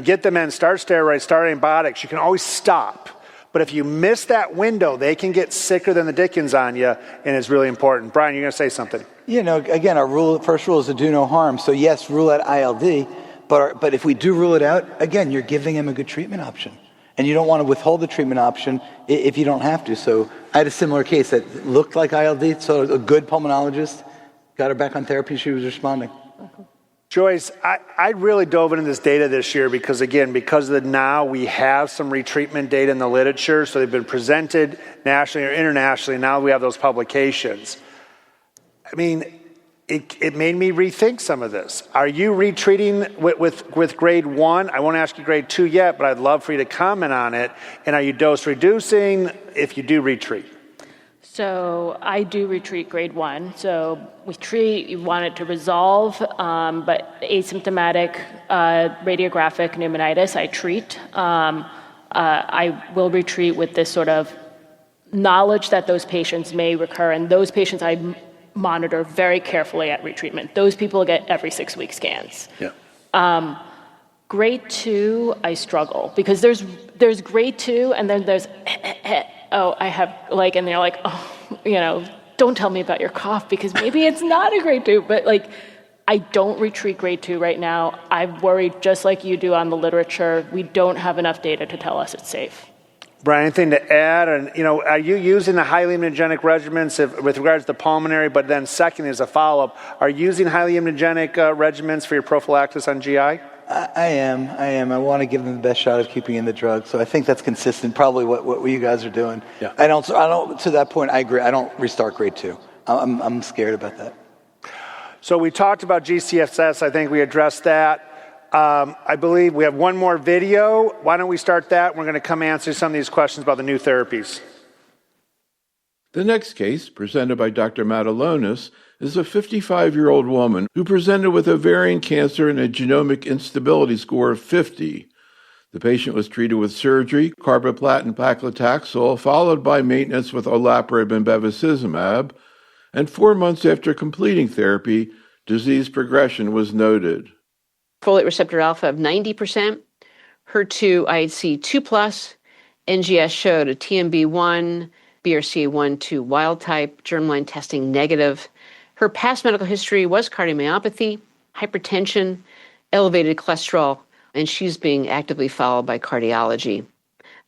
Speaker 1: get them in, start steroids, start antibiotics. You can always stop. But if you miss that window, they can get sicker than the dickens on you, and it's really important. Brian, you're going to say something.
Speaker 2: Again, our first rule is to do no harm. So yes, rule out ILD, but if we do rule it out, again, you're giving him a good treatment option. And you don't want to withhold the treatment option if you don't have to. So I had a similar case that looked like ILD, so a good pulmonologist got her back on therapy. She was responding.
Speaker 1: Joyce, I really dove into this data this year because now we have some retreatment data in the literature, so they've been presented nationally or internationally, and now we have those publications. It made me rethink some of this. Are you retreating with grade 1? I won't ask you grade 2 yet, but I'd love for you to comment on it. And are you dose reducing if you do retreat?
Speaker 3: So I do retreat grade 1. So we treat, you want it to resolve, but asymptomatic radiographic pneumonitis, I treat. I will retreat with this sort of knowledge that those patients may recur, and those patients I monitor very carefully at retreatment. Those people get every 6-week scans. Yeah. Grade 2, I struggle because there's grade 2 and then there's I have and they're like, don't tell me about your cough because maybe it's not a grade 2, but I don't retreat grade 2 right now. I'm worried just like you do on the literature. We don't have enough data to tell us it's safe.
Speaker 1: Brian, anything to add? And are you using the highly immunogenic regimens with regards to pulmonary? But then second, as a follow-up, are you using highly immunogenic regimens for your prophylaxis on GI?
Speaker 2: I am. I want to give them the best shot of keeping in the drug. So I think that's consistent, probably what you guys are doing. Yeah. I don't, to that point, I agree. I don't restart grade 2. I'm scared about that.
Speaker 1: So we talked about GCSS. I think we addressed that. I believe we have one more video. Why don't we start that? We're going to come answer some of these questions about the new therapies.
Speaker 4: The next case, presented by Dr. Matalonis, is a 55-year-old woman who presented with ovarian cancer and a genomic instability score of 50. The patient was treated with surgery, carboplatin paclitaxel, followed by maintenance with olaparib and bevacizumab, and 4 months after completing therapy, disease progression was noted.
Speaker 7: Folate receptor alpha of 90%, HER2 IHC 2+, NGS showed a TMB1, BRCA1/2 wild type, germline testing negative. Her past medical history was cardiomyopathy, hypertension, elevated cholesterol, and she's being actively followed by cardiology.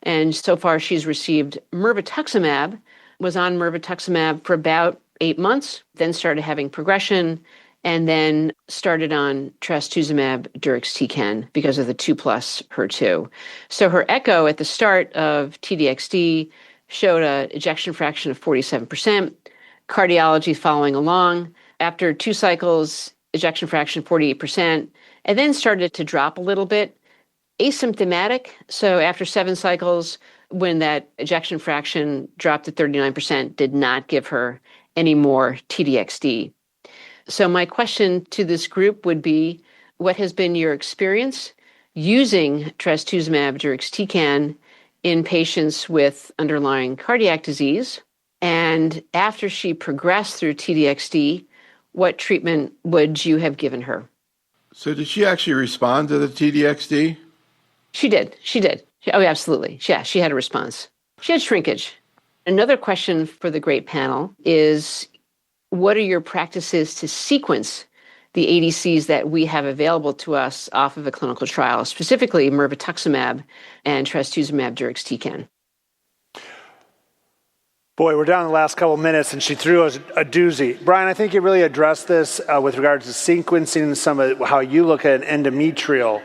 Speaker 7: And so far she's received mirvetuximab, was on mirvetuximab for about 8 months, then started having progression, and then started on trastuzumab Deruxtecan because of the 2+ HER2. So her echo at the start of TDXD showed an ejection fraction of 47%, cardiology following along. After 2 cycles, ejection fraction 48%, and then started to drop a little bit. Asymptomatic, so after 7 cycles, when that ejection fraction dropped to 39%, did not give her any more TDXD. So my question to this group would be, what has been your experience using trastuzumab Deruxtecan in patients with underlying cardiac disease? And after she progressed through TDXD, what treatment would you have given her?
Speaker 4: So did she actually respond to the TDXD?
Speaker 7: She did. Oh, absolutely. Yeah, she had a response. She had shrinkage. Another question for the great panel is, what are your practices to sequence the ADCs that we have available to us off of a clinical trial, specifically mirvetuximab and trastuzumab Deruxtecan?
Speaker 1: Boy, we're down to the last couple minutes, and she threw us a doozy. Brian, I think you really addressed this with regards to sequencing some of how you look at an endometrial.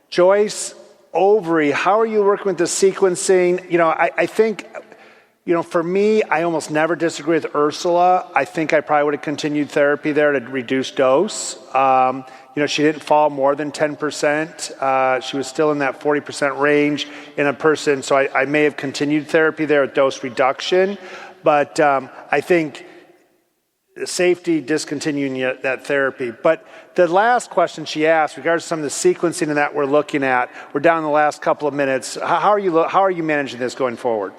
Speaker 1: Joyce, ovary, how are you working with the sequencing? I think, for me, I almost never disagree with Ursula. I think I probably would have continued therapy there to reduce dose. She didn't fall more than 10%. She was still in that 40% range in a person. So I may have continued therapy there at dose reduction. But I think safety discontinuing that therapy. But the last question she asked, regards to some of the sequencing and that we're looking at, we're down in the last couple of minutes. How are you managing this going forward?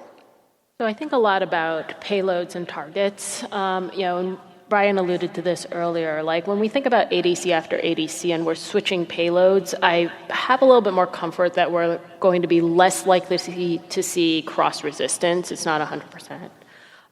Speaker 3: So I think a lot about payloads and targets. And Brian alluded to this earlier. Like when we think about ADC after ADC and we're switching payloads, I have a little bit more comfort that we're going to be less likely to see cross-resistance. It's not 100%.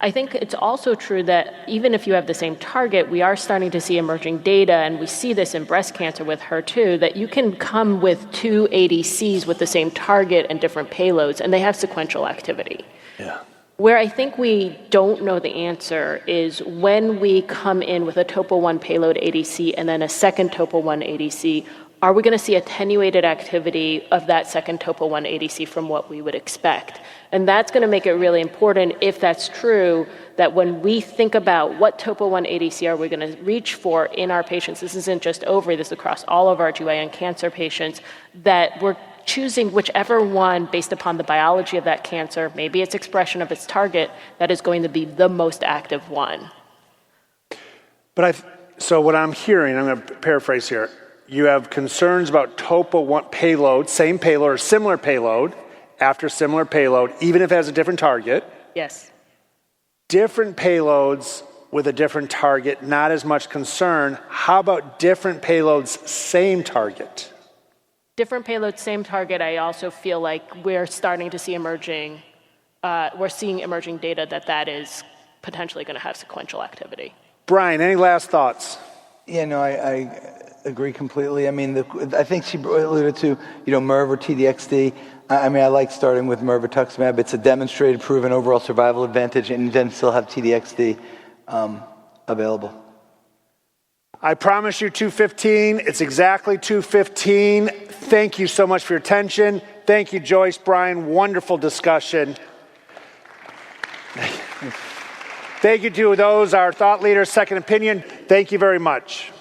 Speaker 3: I think it's also true that even if you have the same target, we are starting to see emerging data, and we see this in breast cancer with HER2, that you can come with 2 ADCs with the same target and different payloads, and they have sequential activity.
Speaker 1: Yeah.
Speaker 3: Where I think we don't know the answer is when we come in with a topo-1 payload ADC and then a second topo-1 ADC, are we going to see attenuated activity of that second topo-1 ADC from what we would expect? And that's going to make it really important, if that's true, that when we think about what topo-1 ADC are we going to reach for in our patients, this isn't just ovary, this is across all of our GYN cancer patients, that we're choosing whichever one based upon the biology of that cancer, maybe its expression of its target, that is going to be the most active one.
Speaker 1: So what I'm hearing, I'm going to paraphrase here, you have concerns about topo-1 payload, same payload or similar payload, after similar payload, even if it has a different target.
Speaker 3: Yes.
Speaker 1: Different payloads with a different target, not as much concern. How about different payloads, same target?
Speaker 3: Different payload, same target. I also feel like we're starting to see we're seeing emerging data that is potentially going to have sequential activity.
Speaker 1: Brian, any last thoughts?
Speaker 2: Yeah, no, I agree completely. I mean, I think she alluded to, MIRV or TDXD. I like starting with mirvetuximab. It's a demonstrated, proven overall survival advantage, and then still have TDXD available.
Speaker 1: I promise you 2:15. It's exactly 2:15. Thank you so much for your attention. Thank you, Joyce, Brian. Wonderful discussion. Thank you to those, our thought leaders, Second Opinion. Thank you very much.